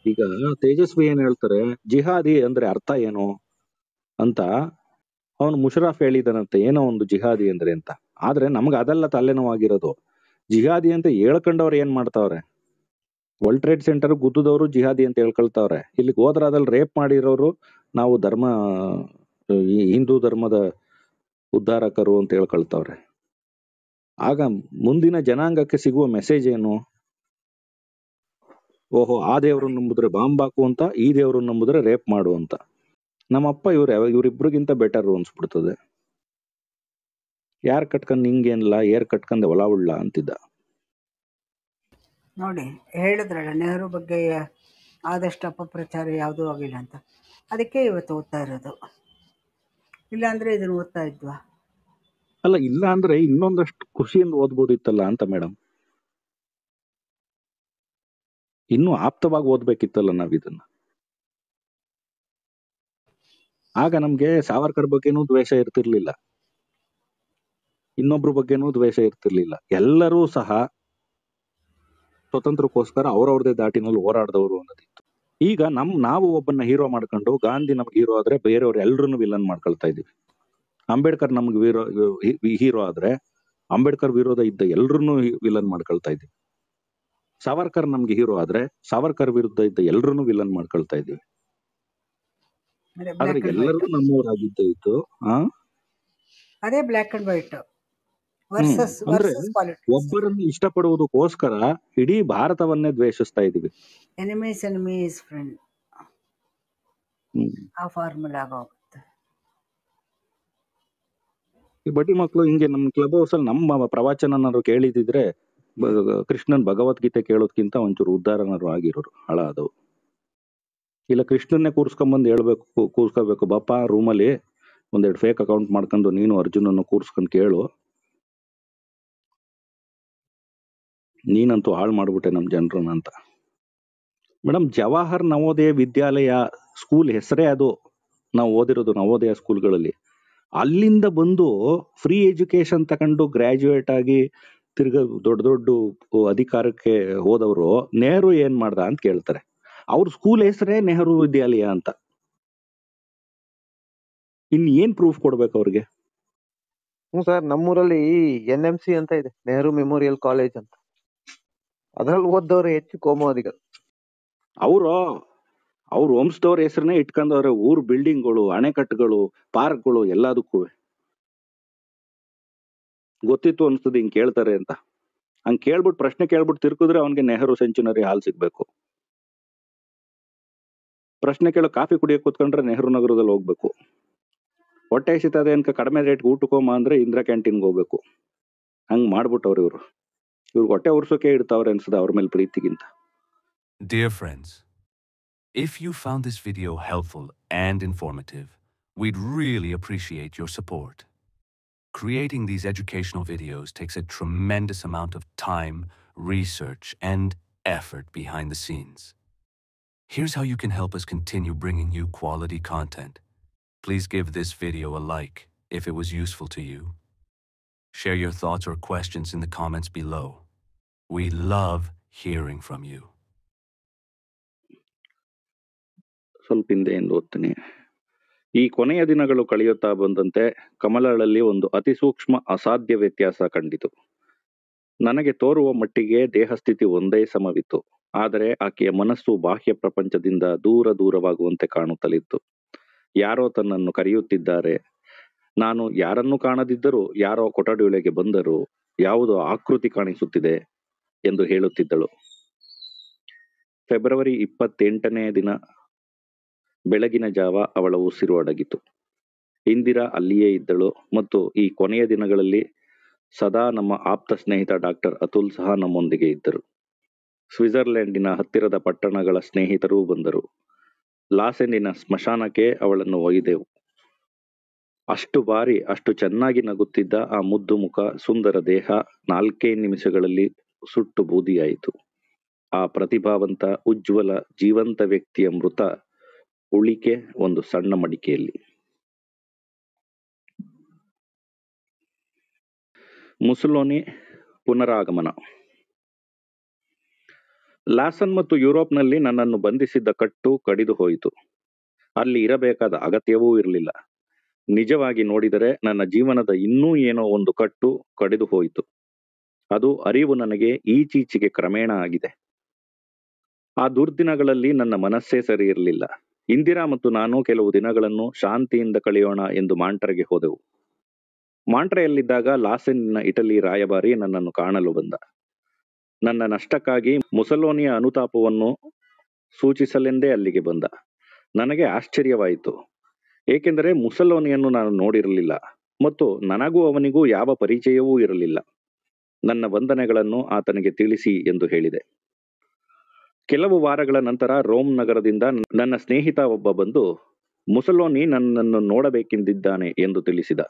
ಈಗ ತೇಜಸ್ವಿ ಏನ್ ಹೇಳ್ತಾರೆ, ಜಿಹಾದಿ ಅಂದ್ರೆ ಅರ್ಥ ಏನು ಅಂತ ಅವನು ಮುಷರಫ್ ಹೇಳಿದನಂತೆ, ಏನೋ ಒಂದು ಜಿಹಾದಿ ಅಂದ್ರೆ ಅಂತ. ಆದ್ರೆ ನಮ್ಗೆ ಅದೆಲ್ಲ ತಲೆನೋವಾಗಿರೋದು. ಜಿಹಾದಿ ಅಂತ ಹೇಳ್ಕೊಂಡವ್ರು ಏನ್ ಮಾಡ್ತಾವ್ರೆ? ವರ್ಲ್ಡ್ ಟ್ರೇಡ್ ಸೆಂಟರ್ ಗುದ್ದದವರು ಜಿಹಾದಿ ಅಂತ ಹೇಳ್ಕೊಳ್ತಾವ್ರೆ. ಇಲ್ಲಿಗೆ ಹೋದ್ರ ಅದ್ರಲ್ಲಿ ರೇಪ್ ಮಾಡಿರೋರು ನಾವು ಹಿಂದೂ ಧರ್ಮದ ಉದ್ಧಾರಕರು ಅಂತ ಹೇಳ್ಕೊಳ್ತಾವ್ರೆ. ಆಗ ಮುಂದಿನ ಜನಾಂಗಕ್ಕೆ ಸಿಗುವ ಮೆಸೇಜ್ ಏನು? ಓಹೋ, ಆ ದೇವ್ರನ್ನ ನಂಬುದ್ರೆ ಬಾಂಬ್ ಹಾಕು ಅಂತ, ಈ ದೇವ್ರನ್ನ ನಂಬುದ್ರೆ ರೇಪ್ ಮಾಡು ಅಂತ. ನಮ್ಮಪ್ಪ ಇವ್ರಿಬ್ರಿಗಿಂತ ಬೆಟರ್ ಅನ್ಸ್ಬಿಡ್ತದೆ. ಯಾರ್ ಕಟ್ಕೊಂಡ್ ನಿಂಗೇನಿಲ್ಲ, ಏರ್ ಕಟ್ಕೊಂಡೆ ಹೊಲ ಉಳ್ಳ ಅಂತಿದ್ದ. ನೋಡಿ, ಹೇಳಿದ್ರಲ್ಲ ನೆಹರು ಬಗ್ಗೆ ಆದಷ್ಟು ಅಪಪ್ರಚಾರ ಯಾವುದೂ ಆಗಿಲ್ಲ ಅಂತ. ಅದಕ್ಕೆ ಇವತ್ತು ಓದ್ತಾ ಇರೋದು. ಇಲ್ಲಾಂದರೆ ಇದನ್ನು ಓದ್ತಾ ಇದ್ವಾ? ಅಲ್ಲ, ಇಲ್ಲ ಅಂದ್ರೆ ಇನ್ನೊಂದಷ್ಟು ಖುಷಿಯಿಂದ ಓದ್ಬೋದಿತ್ತಲ್ಲ ಅಂತ ಮೇಡಮ್. ಇನ್ನೂ ಆಪ್ತವಾಗಿ ಓದ್ಬೇಕಿತ್ತಲ್ಲ ನಾವ್ ಇದನ್ನ. ಆಗ ನಮ್ಗೆ ಸಾವರ್ಕರ್ ಬಗ್ಗೆನೂ ದ್ವೇಷ ಇರ್ತಿರ್ಲಿಲ್ಲ, ಇನ್ನೊಬ್ರ ಬಗ್ಗೆನೂ ದ್ವೇಷ ಇರ್ತಿರ್ಲಿಲ್ಲ. ಎಲ್ಲರೂ ಸಹ ಸ್ವತಂತ್ರಕ್ಕೋಸ್ಕರ ಅವ್ರವ್ರದೇ ದಾಟಿನಲ್ಲಿ ಹೋರಾಡ್ದವ್ರು ಅನ್ನೋದಿತ್ತು. ಈಗ ನಾವು ಒಬ್ಬನ್ನ ಹೀರೋ ಮಾಡ್ಕೊಂಡು, ಗಾಂಧಿ ನಮ್ಗೆ ಹೀರೋ ಆದ್ರೆ ಬೇರೆಯವ್ರು ಎಲ್ರನ್ನೂ ವಿಲನ್ ಮಾಡ್ಕೊಳ್ತಾ ಇದೀವಿ. ಅಂಬೇಡ್ಕರ್ ನಮ್ಗೆ ಹೀರೋ ಆದ್ರೆ ಅಂಬೇಡ್ಕರ್ ವಿರೋಧ ಇದ್ದ ಎಲ್ರನ್ನೂ ವಿಲನ್ ಮಾಡ್ಕೊಳ್ತಾ ಇದೀವಿ. ಸಾವರ್ಕರ್ ನಮ್ಗೆ ಹೀರೋ ಆದ್ರೆ ಸಾವರ್ಕರ್ ವಿರುದ್ಧ ಇದ್ದ ಎಲ್ರನ್ನೂ ವಿಲನ್ ಮಾಡ್ಕೊಳ್ತಾ ಇದೀವಿ. ಅದೇ ಆದ್ರೆ ಬ್ಲ್ಯಾಕ್ ಆ್ಯಂಡ್ ಎಲ್ಲರೂ ವೈಟ್. ನಮ್ಮವರಾಗಿದ್ದು ಅದೇ ಬ್ಲ್ಯಾಕ್ ಆ್ಯಂಡ್ ವೈಟ್ ವರ್ಸಸ್ ಅಂದ್ರೆ ಪಾಲಿಟಿಕ್ಸ್. ಒಬ್ಬರನ್ನು ಇಷ್ಟಪಡುವುದಕ್ಕೋಸ್ಕರ ಇಡೀ ಭಾರತವನ್ನೇ ದ್ವೇಷಿಸ್ತಾ ಇದೀವಿ. ಎನಿಮಿ ಈಸ್ ಫ್ರೆಂಡ್, ಆ ಫಾರ್ಮುಲಾ ಆಗೋಗುತ್ತೆ. ಈ ಬಡ್ಡಿ ಮಕ್ಕಳು ಹಿಂಗೆ ನಮ್ಮ ಕ್ಲಬ್ ಹೌಸ್ ಅಲ್ಲಿ ನಮ್ಮ ಪ್ರವಚನನಾದ್ರು ಕೇಳಿದಿದ್ರೆ ಕೃಷ್ಣನ್ ಭಗವದ್ಗೀತೆ ಕೇಳೋದ್ಕಿಂತ ಒಂಚೂರು ಉದ್ಧಾರನಾದ್ರು ಆಗಿರೋರು ಹಾಳಾದವು. ಇಲ್ಲ ಕೃಷ್ಣನ್ನೇ ಕೂರ್ಸ್ಕೊಂಬಂದು ಕೂರ್ಸ್ಕೋಬೇಕು, ಬಾಪ ರೂಮಲ್ಲಿ ಒಂದೆರಡು ಫೇಕ್ ಅಕೌಂಟ್ ಮಾಡ್ಕೊಂಡು ನೀನು ಅರ್ಜುನನ್ನು ಕೂರ್ಸ್ಕೊಂಡು ಕೇಳು, ನೀನಂತೂ ಹಾಳು ಮಾಡ್ಬಿಟ್ಟೆ ನಮ್ ಜನರನ್ನ ಅಂತ. ಮೇಡಮ್, ಜವಾಹರ್ ನವೋದಯ ವಿದ್ಯಾಲಯ ಸ್ಕೂಲ್ ಹೆಸರೇ ಅದು. ನಾವು ಓದಿರೋದು ನವೋದಯ ಸ್ಕೂಲ್ಗಳಲ್ಲಿ. ಅಲ್ಲಿಂದ ಬಂದು ಫ್ರೀ ಎಜುಕೇಶನ್ ತಗೊಂಡು ಗ್ರಾಜುಯೇಟ್ ಆಗಿ ತಿರ್ಗ ದೊಡ್ಡ ದೊಡ್ಡ ಅಧಿಕಾರಕ್ಕೆ ಹೋದವರು ನೆಹರು ಏನ್ ಮಾಡ್ದ ಅಂತ ಕೇಳ್ತಾರೆ. ಅವ್ರ ಸ್ಕೂಲ್ ಹೆಸರೇ ನೆಹರು ವಿದ್ಯಾಲಯ ಅಂತ. ಇನ್ ಏನ್ ಪ್ರೂಫ್ ಕೊಡ್ಬೇಕು ಅವ್ರಿಗೆ? ಸರ್, ನಮ್ಮೂರಲ್ಲಿ NMC ಅಂತ ಇದೆ, ನೆಹರು ಮೆಮೋರಿಯಲ್ ಕಾಲೇಜ್ ಅಂತ. ಅದ್ರಲ್ಲಿ ಓದ್ದವ್ರೆ ಹೆಚ್ಚು ಕೋಮುವಾದಿಗಳು. ಅವ್ರ ವಂಶದವ್ರ ಹೆಸರನ್ನೇ ಇಟ್ಕೊಂಡವ್ರೆ ಊರ್ ಬಿಲ್ಡಿಂಗ್ಗಳು, ಅಣೆಕಟ್ಟುಗಳು, ಪಾರ್ಕ್ಗಳು ಎಲ್ಲದಕ್ಕೂ. ಗೊತ್ತಿತ್ತು ಅನ್ಸ್ತದೆ ಹಿಂಗ್ ಕೇಳ್ತಾರೆ ಅಂತ. ಹಂಗ್ ಕೇಳ್ಬಿಟ್ಟು ಪ್ರಶ್ನೆ ಕೇಳ್ಬಿಟ್ಟು ತಿರ್ಕಿದ್ರೆ ಅವನ್ಗೆ ನೆಹರು ಸೆಂಚುನರಿ ಹಾಲ್ ಸಿಗ್ಬೇಕು. ಪ್ರಶ್ನೆ ಕೇಳೋ ಕಾಫಿ ಕುಡಿಯಕ್ ಕೂತ್ಕೊಂಡ್ರೆ ನೆಹರು ನಗರದಲ್ಲಿ ಹೋಗ್ಬೇಕು. ಹೊಟ್ಟೆ ಹಸಿತದೆ ಅನ್ಕ ಕಡಿಮೆ ರೇಟ್ಗೆ ಊಟಕ್ಕೋಮ ಅಂದ್ರೆ ಇಂದಿರಾ ಕ್ಯಾಂಟೀನ್ಗೆ ಹೋಗ್ಬೇಕು. ಹಂಗ್ ಮಾಡ್ಬಿಟ್ಟವ್ರು ಇವ್ರಿಗೆ ಹೊಟ್ಟೆ ಉರ್ಸೋಕೆ ಇಡ್ತಾವ್ರೆ ಅನ್ಸದ ಅವ್ರ ಮೇಲೆ ಪ್ರೀತಿಗಿಂತ. Dear friends, if you found this video helpful and informative, we'd really appreciate your support. Creating these educational videos takes a tremendous amount of time, research, and effort behind the scenes. Here's how you can help us continue bringing you quality content. Please give this video a like if it was useful to you. Share your thoughts or questions in the comments below. We love hearing from you. ಸ್ವಲ್ಪ ಹಿಂದೆಯಿಂದ ಓದ್ತೀನಿ. ಈ ಕೊನೆಯ ದಿನಗಳು ಕಳೆಯುತ್ತಾ ಬಂದಂತೆ ಕಮಲಳಲ್ಲಿ ಒಂದು ಅತಿ ಸೂಕ್ಷ್ಮ ಅಸಾಧ್ಯ ವ್ಯತ್ಯಾಸ ಕಂಡಿತು. ನನಗೆ ತೋರುವ ಮಟ್ಟಿಗೆ ದೇಹಸ್ಥಿತಿ ಒಂದೇ ಸಮವಿತ್ತು, ಆದರೆ ಆಕೆಯ ಮನಸ್ಸು ಬಾಹ್ಯ ಪ್ರಪಂಚದಿಂದ ದೂರವಾಗುವಂತೆ ಕಾಣುತ್ತಲಿತ್ತು. ಯಾರೋ ತನ್ನನ್ನು ಕರೆಯುತ್ತಿದ್ದಾರೆ. ನಾನು ಯಾರನ್ನೂ ಕಾಣದಿದ್ದರೂ ಯಾರೋ ಕೊಠಡಿಯೊಳಗೆ ಬಂದರು, ಯಾವುದೋ ಆಕೃತಿ ಕಾಣಿಸುತ್ತಿದೆ ಎಂದು ಹೇಳುತ್ತಿದ್ದಳು. ಫೆಬ್ರವರಿ 28ನೇ ದಿನ ಬೆಳಗಿನ ಜಾವ ಅವಳ ಉಸಿರು ಅಡಗಿತು. ಇಂದಿರಾ ಅಲ್ಲಿಯೇ ಇದ್ದಳು ಮತ್ತು ಈ ಕೊನೆಯ ದಿನಗಳಲ್ಲಿ ಸದಾ ನಮ್ಮ ಆಪ್ತ ಸ್ನೇಹಿತ ಡಾಕ್ಟರ್ ಅತುಲ್ ಸಹ ನಮ್ಮೊಂದಿಗೆ ಇದ್ದರು. ಸ್ವಿಟ್ಜರ್ಲೆಂಡಿನ ಹತ್ತಿರದ ಪಟ್ಟಣಗಳ ಸ್ನೇಹಿತರೂ ಬಂದರು. ಲಾಸೆಂಡಿನ ಸ್ಮಶಾನಕ್ಕೆ ಅವಳನ್ನು ಒಯ್ದೆವು. ಅಷ್ಟು ಬಾರಿ ಅಷ್ಟು ಚೆನ್ನಾಗಿ ನಗುತ್ತಿದ್ದ ಆ ಮುದ್ದು ಮುಖ, ಸುಂದರ ದೇಹ 4 ನಿಮಿಷಗಳಲ್ಲಿ ಸುಟ್ಟು ಬೂದಿಯಾಯಿತು. ಆ ಪ್ರತಿಭಾವಂತ, ಉಜ್ವಲ, ಜೀವಂತ ವ್ಯಕ್ತಿಯ ಮೃತ ಉಳಿಕೆ ಒಂದು ಸಣ್ಣ ಮಡಿಕೆಯಲ್ಲಿ. ಮುಸೋಲಿನಿ ಪುನರಾಗಮನ. ಲಾಸನ್ ಮತ್ತು ಯುರೋಪ್ನಲ್ಲಿ ನನ್ನನ್ನು ಬಂಧಿಸಿದ್ದ ಕಟ್ಟು ಕಡಿದು ಹೋಯಿತು. ಅಲ್ಲಿ ಇರಬೇಕಾದ ಅಗತ್ಯವೂ ಇರಲಿಲ್ಲ. ನಿಜವಾಗಿ ನೋಡಿದರೆ ನನ್ನ ಜೀವನದ ಇನ್ನೂ ಏನೋ ಒಂದು ಕಟ್ಟು ಕಡಿದು ಹೋಯಿತು. ಅದು ಅರಿವು ನನಗೆ ಈಚೀಚೆಗೆ ಕ್ರಮೇಣ ಆಗಿದೆ. ಆ ದುರ್ದಿನಗಳಲ್ಲಿ ನನ್ನ ಮನಸ್ಸೇ ಸರಿ ಇರಲಿಲ್ಲ. ಇಂದಿರಾ ಮತ್ತು ನಾನು ಕೆಲವು ದಿನಗಳನ್ನು ಶಾಂತಿಯಿಂದ ಕಳೆಯೋಣ ಎಂದು ಮಾಂಟ್ರೆಗೆ ಹೋದೆವು. ಮಾಂಟ್ರೆಯಲ್ಲಿದ್ದಾಗ ಲಾಸೆನ್ನಿನ ಇಟಲಿ ರಾಯಭಾರಿ ನನ್ನನ್ನು ಕಾಣಲು ಬಂದ. ನನ್ನ ನಷ್ಟಕ್ಕಾಗಿ ಮುಸೋಲಿನಿಯ ಅನುತಾಪವನ್ನು ಸೂಚಿಸಲೆಂದೇ ಅಲ್ಲಿಗೆ ಬಂದ. ನನಗೆ ಆಶ್ಚರ್ಯವಾಯಿತು, ಏಕೆಂದರೆ ಮುಸೋಲಿನಿಯನ್ನು ನಾನು ನೋಡಿರಲಿಲ್ಲ ಮತ್ತು ನನಗೂ ಅವನಿಗೂ ಯಾವ ಪರಿಚಯವೂ ಇರಲಿಲ್ಲ. ನನ್ನ ವಂದನೆಗಳನ್ನು ಆತನಿಗೆ ತಿಳಿಸಿ ಎಂದು ಹೇಳಿದೆ. ಕೆಲವು ವಾರಗಳ ನಂತರ ರೋಮ್ ನಗರದಿಂದ ನನ್ನ ಸ್ನೇಹಿತ ಒಬ್ಬ ಬಂದು ಮುಸಲೋನಿ ನನ್ನನ್ನು ನೋಡಬೇಕೆಂದಿದ್ದಾನೆ ಎಂದು ತಿಳಿಸಿದ.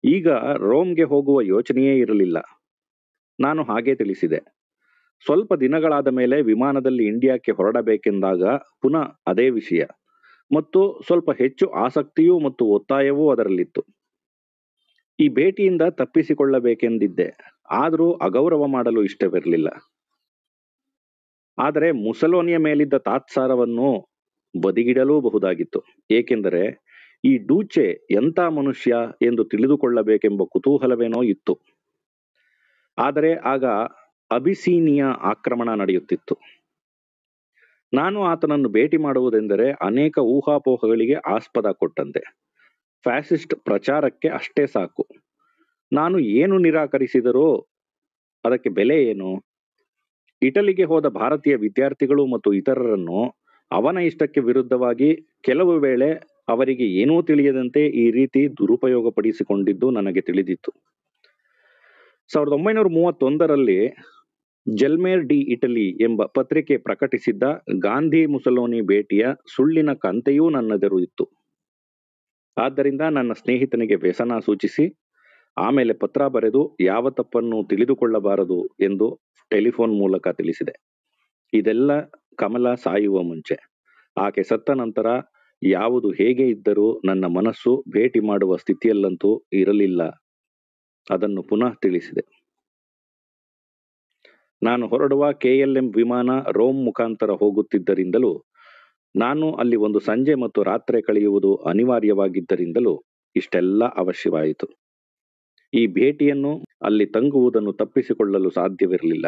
ಈಗ ರೋಮ್ಗೆ ಹೋಗುವ ಯೋಚನೆಯೇ ಇರಲಿಲ್ಲ. ನಾನು ಹಾಗೆ ತಿಳಿಸಿದೆ. ಸ್ವಲ್ಪ ದಿನಗಳಾದ ಮೇಲೆ ವಿಮಾನದಲ್ಲಿ ಇಂಡಿಯಾಕ್ಕೆ ಹೊರಡಬೇಕೆಂದಾಗ ಪುನಃ ಅದೇ ವಿಷಯ ಮತ್ತು ಸ್ವಲ್ಪ ಹೆಚ್ಚು ಆಸಕ್ತಿಯೂ ಮತ್ತು ಒತ್ತಾಯವೂ ಅದರಲ್ಲಿತ್ತು. ಈ ಭೇಟಿಯಿಂದ ತಪ್ಪಿಸಿಕೊಳ್ಳಬೇಕೆಂದಿದ್ದೆ, ಆದರೂ ಅಗೌರವ ಮಾಡಲು ಇಷ್ಟವಿರಲಿಲ್ಲ. ಆದರೆ ಮುಸಲೋನಿಯ ಮೇಲಿದ್ದ ತಾತ್ಸಾರವನ್ನು ಬದಿಗಿಡಲೂಬಹುದಾಗಿತ್ತು, ಏಕೆಂದರೆ ಈ ಡೂಚೆ ಎಂಥ ಮನುಷ್ಯ ಎಂದು ತಿಳಿದುಕೊಳ್ಳಬೇಕೆಂಬ ಕುತೂಹಲವೇನೋ ಇತ್ತು. ಆದರೆ ಆಗ ಅಬಿಸೀನಿಯಾ ಆಕ್ರಮಣ ನಡೆಯುತ್ತಿತ್ತು. ನಾನು ಆತನನ್ನು ಭೇಟಿ ಮಾಡುವುದೆಂದರೆ ಅನೇಕ ಊಹಾಪೋಹಗಳಿಗೆ ಆಸ್ಪದ ಕೊಟ್ಟಂತೆ. ಫ್ಯಾಸಿಸ್ಟ್ ಪ್ರಚಾರಕ್ಕೆ ಅಷ್ಟೇ ಸಾಕು. ನಾನು ಏನು ನಿರಾಕರಿಸಿದರೋ ಅದಕ್ಕೆ ಬೆಲೆ ಏನು? ಇಟಲಿಗೆ ಹೋದ ಭಾರತೀಯ ವಿದ್ಯಾರ್ಥಿಗಳು ಮತ್ತು ಇತರರನ್ನು ಅವನ ಇಷ್ಟಕ್ಕೆ ವಿರುದ್ಧವಾಗಿ ಕೆಲವು ವೇಳೆ ಅವರಿಗೆ ಏನೂ ತಿಳಿಯದಂತೆ ಈ ರೀತಿ ದುರುಪಯೋಗಪಡಿಸಿಕೊಂಡಿದ್ದು ನನಗೆ ತಿಳಿದಿತ್ತು. 1931ರಲ್ಲಿ ಜಲ್ಮೇರ್ ಡಿ ಇಟಲಿ ಎಂಬ ಪತ್ರಿಕೆ ಪ್ರಕಟಿಸಿದ್ದ ಗಾಂಧಿ ಮುಸಲೋನಿ ಭೇಟಿಯ ಸುಳ್ಳಿನ ಕಂತೆಯೂ ನನ್ನೆದುರು ಇತ್ತು. ಆದ್ದರಿಂದ ನನ್ನ ಸ್ನೇಹಿತನಿಗೆ ವ್ಯಸನ ಸೂಚಿಸಿ ಆಮೇಲೆ ಪತ್ರ ಬರೆದು ಯಾವ ತಪ್ಪನ್ನು ತಿಳಿದುಕೊಳ್ಳಬಾರದು ಎಂದು ಟೆಲಿಫೋನ್ ಮೂಲಕ ತಿಳಿಸಿದೆ. ಇದೆಲ್ಲ ಕಮಲಾ ಸಾಯುವ ಮುಂಚೆ. ಆಕೆ ಸತ್ತ ನಂತರ ಯಾವುದು ಹೇಗೆ ಇದ್ದರೂ ನನ್ನ ಮನಸ್ಸು ಭೇಟಿ ಮಾಡುವ ಸ್ಥಿತಿಯಲ್ಲಂತೂ ಇರಲಿಲ್ಲ. ಅದನ್ನು ಪುನಃ ತಿಳಿಸಿದೆ. ನಾನು ಹೊರಡುವ KLM ವಿಮಾನ ರೋಮ್ ಮುಖಾಂತರ ಹೋಗುತ್ತಿದ್ದರಿಂದಲೂ ನಾನು ಅಲ್ಲಿ ಒಂದು ಸಂಜೆ ಮತ್ತು ರಾತ್ರಿ ಕಳೆಯುವುದು ಅನಿವಾರ್ಯವಾಗಿದ್ದರಿಂದಲೂ ಇಷ್ಟೆಲ್ಲ ಅವಶ್ಯವಾಯಿತು. ಈ ಭೇಟಿಯನ್ನು ಅಲ್ಲಿ ತಂಗುವುದನ್ನು ತಪ್ಪಿಸಿಕೊಳ್ಳಲು ಸಾಧ್ಯವಿರಲಿಲ್ಲ.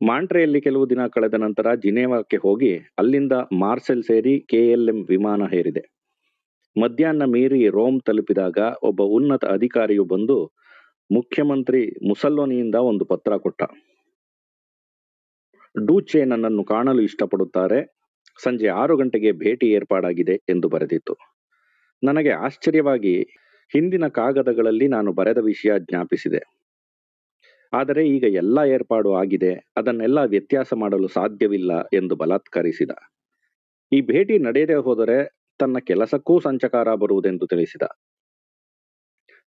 ಮಾಂಟ್ರೆಯಲ್ಲಿ ಕೆಲವು ದಿನ ಕಳೆದ ನಂತರ ಜಿನೇವಾಕ್ಕೆ ಹೋಗಿ ಅಲ್ಲಿಂದ ಮಾರ್ಸೆಲ್ ಸೇರಿ KLM ವಿಮಾನ ಹೇರಿದೆ. ಮಧ್ಯಾಹ್ನ ಮೀರಿ ರೋಮ್ ತಲುಪಿದಾಗ ಒಬ್ಬ ಉನ್ನತ ಅಧಿಕಾರಿಯು ಬಂದು ಮುಖ್ಯಮಂತ್ರಿ ಮುಸಲ್ಲೋನಿಯಿಂದ ಒಂದು ಪತ್ರ ಕೊಟ್ಟ. ಡೂಚೆ ನನ್ನನ್ನು ಕಾಣಲು ಇಷ್ಟಪಡುತ್ತಾರೆ, ಸಂಜೆ 6 ಗಂಟೆಗೆ ಭೇಟಿ ಏರ್ಪಾಡಾಗಿದೆ ಎಂದು ಬರೆದಿತ್ತು. ನನಗೆ ಆಶ್ಚರ್ಯವಾಗಿ ಹಿಂದಿನ ಕಾಗದಗಳಲ್ಲಿ ನಾನು ಬರೆದ ವಿಷಯ ಜ್ಞಾಪಿಸಿದೆ. ಆದರೆ ಈಗ ಎಲ್ಲ ಏರ್ಪಾಡು ಆಗಿದೆ, ಅದನ್ನೆಲ್ಲ ವ್ಯತ್ಯಾಸ ಮಾಡಲು ಸಾಧ್ಯವಿಲ್ಲ ಎಂದು ಬಲಾತ್ಕರಿಸಿದ. ಈ ಭೇಟಿ ನಡೆಯದೆ ಹೋದರೆ ತನ್ನ ಕೆಲಸಕ್ಕೂ ಸಂಚಕಾರ ಬರುವುದೆಂದು ತಿಳಿಸಿದ.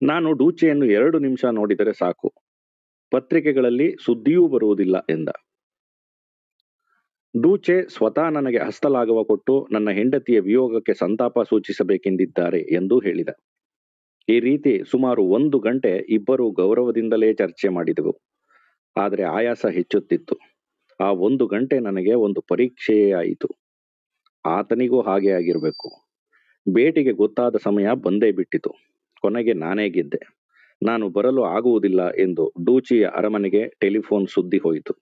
ನಾನು ಡೂಚೆಯನ್ನು 2 ನಿಮಿಷ ನೋಡಿದರೆ ಸಾಕು, ಪತ್ರಿಕೆಗಳಲ್ಲಿ ಸುದ್ದಿಯೂ ಬರುವುದಿಲ್ಲ ಎಂದ. ಡೂಚೆ ಸ್ವತಃ ನನಗೆ ಹಸ್ತಲಾಘವ ಕೊಟ್ಟು ನನ್ನ ಹೆಂಡತಿಯ ವಿಯೋಗಕ್ಕೆ ಸಂತಾಪ ಸೂಚಿಸಬೇಕೆಂದಿದ್ದಾರೆ ಎಂದು ಹೇಳಿದ. ಈ ರೀತಿ ಸುಮಾರು 1 ಗಂಟೆ ಇಬ್ಬರೂ ಗೌರವದಿಂದಲೇ ಚರ್ಚೆ ಮಾಡಿದೆವು. ಆದರೆ ಆಯಾಸ ಹೆಚ್ಚುತ್ತಿತ್ತು. ಆ 1 ಗಂಟೆ ನನಗೆ ಒಂದು ಪರೀಕ್ಷೆಯೇ ಆಯಿತು. ಆತನಿಗೂ ಹಾಗೆ ಆಗಿರಬೇಕು. ಭೇಟಿಗೆ ಗೊತ್ತಾದ ಸಮಯ ಬಂದೇ ಬಿಟ್ಟಿತು. ಕೊನೆಗೆ ನಾನೇ ಗೆದ್ದೆ. ನಾನು ಬರಲು ಆಗುವುದಿಲ್ಲ ಎಂದು ಡೂಚಿಯ ಅರಮನೆಗೆ ಟೆಲಿಫೋನ್ ಸುದ್ದಿ ಹೋಯಿತು.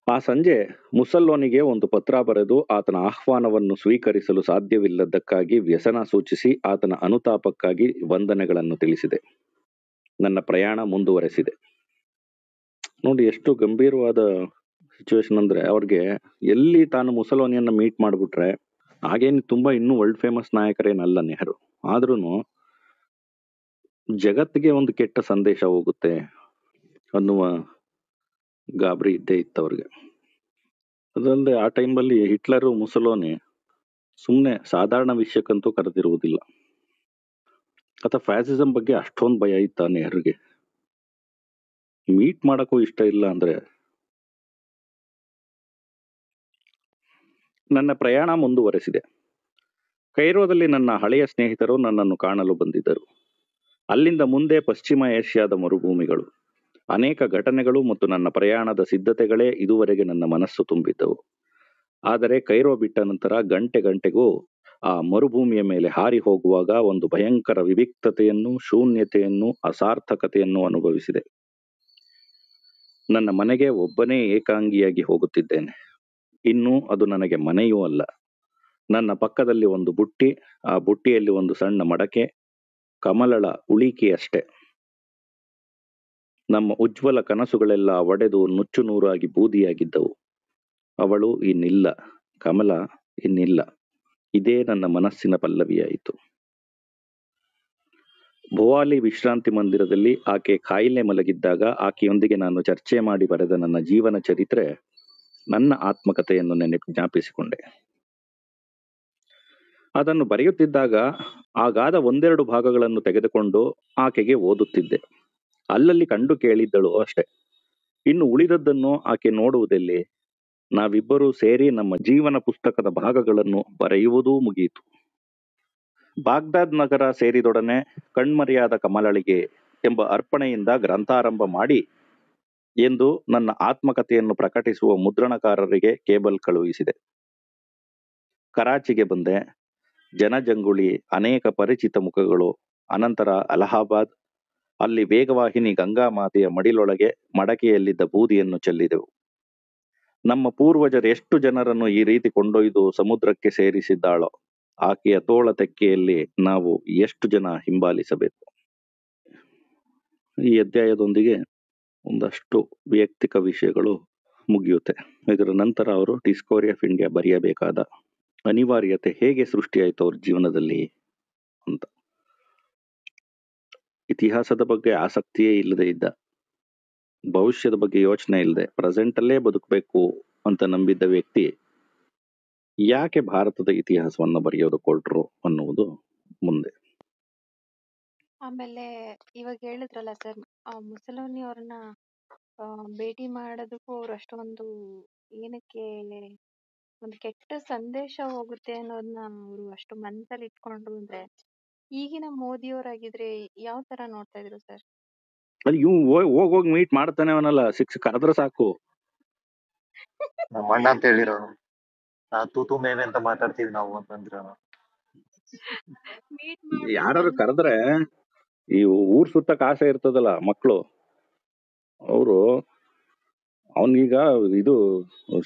ಆ ಸಂಜೆ ಮುಸಲ್ಲೋನಿಗೆ ಒಂದು ಪತ್ರ ಬರೆದು ಆತನ ಆಹ್ವಾನವನ್ನು ಸ್ವೀಕರಿಸಲು ಸಾಧ್ಯವಿಲ್ಲದಕ್ಕಾಗಿ ವ್ಯಸನ ಸೂಚಿಸಿ ಆತನ ಅನುತಾಪಕ್ಕಾಗಿ ವಂದನೆಗಳನ್ನು ತಿಳಿಸಿದೆ. ನನ್ನ ಪ್ರಯಾಣ ಮುಂದುವರೆಸಿದೆ. ನೋಡಿ ಎಷ್ಟು ಗಂಭೀರವಾದ ಸಿಚುವೇಶನ್ ಅಂದ್ರೆ, ಅವ್ರಿಗೆ ಎಲ್ಲಿ ತಾನು ಮುಸಲ್ಲೋನಿಯನ್ನ ಮೀಟ್ ಮಾಡ್ಬಿಟ್ರೆ, ಹಾಗೇನು ತುಂಬಾ ಇನ್ನೂ ವರ್ಲ್ಡ್ ಫೇಮಸ್ ನಾಯಕರೇನಲ್ಲ ನೆಹರು, ಆದ್ರೂ ಜಗತ್ತಿಗೆ ಒಂದು ಕೆಟ್ಟ ಸಂದೇಶ ಹೋಗುತ್ತೆ ಅನ್ನುವ ಗಾಬರಿ ಇದ್ದೇ ಇತ್ತು ಅವ್ರಿಗೆ. ಅದಲ್ಲದೆ ಆ ಟೈಮಲ್ಲಿ ಹಿಟ್ಲರು ಮುಸಲೋನಿ ಸುಮ್ಮನೆ ಸಾಧಾರಣ ವಿಷಯಕ್ಕಂತೂ ಕರೆದಿರುವುದಿಲ್ಲ. ಅಥವಾ ಫ್ಯಾಸಿಸಂ ಬಗ್ಗೆ ಅಷ್ಟೊಂದು ಭಯ ಇತ್ತ ನೆಹರುಗೆ? ಮೀಟ್ ಮಾಡಕ್ಕೂ ಇಷ್ಟ ಇಲ್ಲ ಅಂದ್ರೆ. ನನ್ನ ಪ್ರಯಾಣ ಮುಂದುವರೆಸಿದೆ. ಕೈರೋದಲ್ಲಿ ನನ್ನ ಹಳೆಯ ಸ್ನೇಹಿತರು ನನ್ನನ್ನು ಕಾಣಲು ಬಂದಿದ್ದರು. ಅಲ್ಲಿಂದ ಮುಂದೆ ಪಶ್ಚಿಮ ಏಷ್ಯಾದ ಮರುಭೂಮಿಗಳು, ಅನೇಕ ಘಟನೆಗಳು ಮತ್ತು ನನ್ನ ಪ್ರಯಾಣದ ಸಿದ್ಧತೆಗಳೇ ಇದುವರೆಗೆ ನನ್ನ ಮನಸ್ಸು ತುಂಬಿದ್ದವು. ಆದರೆ ಕೈರೋ ಬಿಟ್ಟ ನಂತರ ಗಂಟೆ ಗಂಟೆಗೂ ಆ ಮರುಭೂಮಿಯ ಮೇಲೆ ಹಾರಿ ಹೋಗುವಾಗ ಒಂದು ಭಯಂಕರ ವಿವಿಕ್ತತೆಯನ್ನು, ಶೂನ್ಯತೆಯನ್ನು, ಅಸಾರ್ಥಕತೆಯನ್ನು ಅನುಭವಿಸಿದೆ. ನನ್ನ ಮನೆಗೆ ಒಬ್ಬನೇ ಏಕಾಂಗಿಯಾಗಿ ಹೋಗುತ್ತಿದ್ದೇನೆ. ಇನ್ನು ಅದು ನನಗೆ ಮನೆಯೂ ಅಲ್ಲ. ನನ್ನ ಪಕ್ಕದಲ್ಲಿ ಒಂದು ಬುಟ್ಟಿ, ಆ ಬುಟ್ಟಿಯಲ್ಲಿ ಒಂದು ಸಣ್ಣ ಮಡಕೆ, ಕಮಲಳ ಉಳಿಕೆಯಷ್ಟೇ. ನಮ್ಮ ಉಜ್ವಲ ಕನಸುಗಳೆಲ್ಲ ಒಡೆದು ನುಚ್ಚು ನೂರಾಗಿ ಬೂದಿಯಾಗಿದ್ದವು. ಅವಳು ಇನ್ನಿಲ್ಲ, ಕಮಲ ಇನ್ನಿಲ್ಲ. ಇದೇ ನನ್ನ ಮನಸ್ಸಿನ ಪಲ್ಲವಿಯಾಯಿತು. ಭೋವಾಲಿ ವಿಶ್ರಾಂತಿ ಮಂದಿರದಲ್ಲಿ ಆಕೆ ಕಾಯಿಲೆ ಮಲಗಿದ್ದಾಗ ಆಕೆಯೊಂದಿಗೆ ನಾನು ಚರ್ಚೆ ಮಾಡಿ ಬರೆದ ನನ್ನ ಜೀವನ ಚರಿತ್ರೆ, ನನ್ನ ಆತ್ಮಕಥೆಯನ್ನು ಜ್ಞಾಪಿಸಿಕೊಂಡೆ. ಅದನ್ನು ಬರೆಯುತ್ತಿದ್ದಾಗ ಆಗಾದ ಒಂದೆರಡು ಭಾಗಗಳನ್ನು ತೆಗೆದುಕೊಂಡು ಆಕೆಗೆ ಓದುತ್ತಿದ್ದೆ. ಅಲ್ಲಲ್ಲಿ ಕಂಡು ಕೇಳಿದ್ದಳು ಅಷ್ಟೆ. ಇನ್ನು ಉಳಿದದ್ದನ್ನು ಆಕೆ ನೋಡುವುದೆಲ್ಲಿ? ನಾವಿಬ್ಬರೂ ಸೇರಿ ನಮ್ಮ ಜೀವನ ಪುಸ್ತಕದ ಭಾಗಗಳನ್ನು ಬರೆಯುವುದೂ ಮುಗಿಯಿತು. ಬಾಗ್ದಾದ್ ನಗರ ಸೇರಿದೊಡನೆ ಕಣ್ಮರೆಯಾದ ಕಮಲಳಿಗೆ ಎಂಬ ಅರ್ಪಣೆಯಿಂದ ಗ್ರಂಥಾರಂಭ ಮಾಡಿ ಎಂದು ನನ್ನ ಆತ್ಮಕಥೆಯನ್ನು ಪ್ರಕಟಿಸುವ ಮುದ್ರಣಕಾರರಿಗೆ ಕೇಬಲ್ ಕಳುಹಿಸಿದೆ. ಕರಾಚಿಗೆ ಬಂದೆ. ಜನಜಂಗುಳಿ, ಅನೇಕ ಪರಿಚಿತ ಮುಖಗಳು. ಅನಂತರ ಅಲಹಾಬಾದ್. ಅಲ್ಲಿ ವೇಗವಾಹಿನಿ ಗಂಗಾಮಾತೆಯ ಮಡಿಲೊಳಗೆ ಮಡಕೆಯಲ್ಲಿದ್ದ ಬೂದಿಯನ್ನು ಚೆಲ್ಲಿದೆವು. ನಮ್ಮ ಪೂರ್ವಜರು ಎಷ್ಟು ಜನರನ್ನು ಈ ರೀತಿ ಕೊಂಡೊಯ್ದು ಸಮುದ್ರಕ್ಕೆ ಸೇರಿಸಿದ್ದಾಳೋ, ಆಕೆಯ ತೋಳ ತೆಕ್ಕೆಯಲ್ಲಿ ನಾವು ಎಷ್ಟು ಜನ ಹಿಂಬಾಲಿಸಬೇಕು. ಈ ಅಧ್ಯಾಯದೊಂದಿಗೆ ಒಂದಷ್ಟು ವೈಯಕ್ತಿಕ ವಿಷಯಗಳು ಮುಗಿಯುತ್ತೆ. ಇದರ ನಂತರ ಅವರು ಡಿಸ್ಕವರಿ ಆಫ್ ಇಂಡಿಯಾ ಬರೆಯಬೇಕಾದ ಅನಿವಾರ್ಯತೆ ಹೇಗೆ ಸೃಷ್ಟಿಯಾಯಿತು ಅವ್ರ ಜೀವನದಲ್ಲಿ ಅಂತ. ಇತಿಹಾಸದ ಬಗ್ಗೆ ಆಸಕ್ತಿಯೇ ಇಲ್ಲದೆ ಇದ್ದ, ಭವಿಷ್ಯದ ಬಗ್ಗೆ ಯೋಚನೆ ಇಲ್ಲದೆ ಪ್ರೆಸೆಂಟಲ್ಲೇ ಬದುಕಬೇಕು ಅಂತ ನಂಬಿದ್ದ ವ್ಯಕ್ತಿ ಯಾಕೆ ಭಾರತದ ಇತಿಹಾಸವನ್ನು ಬರೆಯೋದು ಕೊಟ್ರು ಅನ್ನುವುದು ಮುಂದೆ. ಆಮೇಲೆ ಇವಾಗ ಹೇಳಿದ್ರಲ್ಲ ಸರ್, ಮುಸಲೋನಿ ಅವ್ರನ್ನ ಭೇಟಿ ಮಾಡೋದಕ್ಕೂ ಅವ್ರು ಅಷ್ಟೊಂದು ಏನಕ್ಕೆ ಒಂದು ಕೆಟ್ಟ ಸಂದೇಶ ಹೋಗುತ್ತೆ ಅನ್ನೋದನ್ನ ಅವರು ಅಷ್ಟು ಮನಸ್ಸಲ್ಲಿ ಇಟ್ಕೊಂಡ್ರು ಅಂದ್ರೆ, ಈಗಿನ ಮೋದಿಯವರಾಗಿದ್ರೆ ಯಾವ ತರ ನೋಡ್ತಾ ಇದ್ರು ಸರ್? ಅದು ಇವ್ ಹೋಗಿ ಮೀಟ್ ಮಾಡ್ತಾನೆ ಅವನಲ್ಲ, ಕರೆದ್ರೆ ಸಾಕು. ನಮ್ಮ ಅಣ್ಣ ಅಂತ ಹೇಳಿರೋ ತೂತು ಮೇವೆ ಅಂತ ಮಾತಾಡ್ತೀವಿ ನಾವು ಅಂತಂದ್ರ, ಯಾರು ಕರೆದ್ರೆ ಈ ಊರ್ ಸುತ್ತಕ್ ಆಸೆ ಇರ್ತದಲ್ಲ ಮಕ್ಕಳು, ಅವರು ಅವನಿಗ ಇದು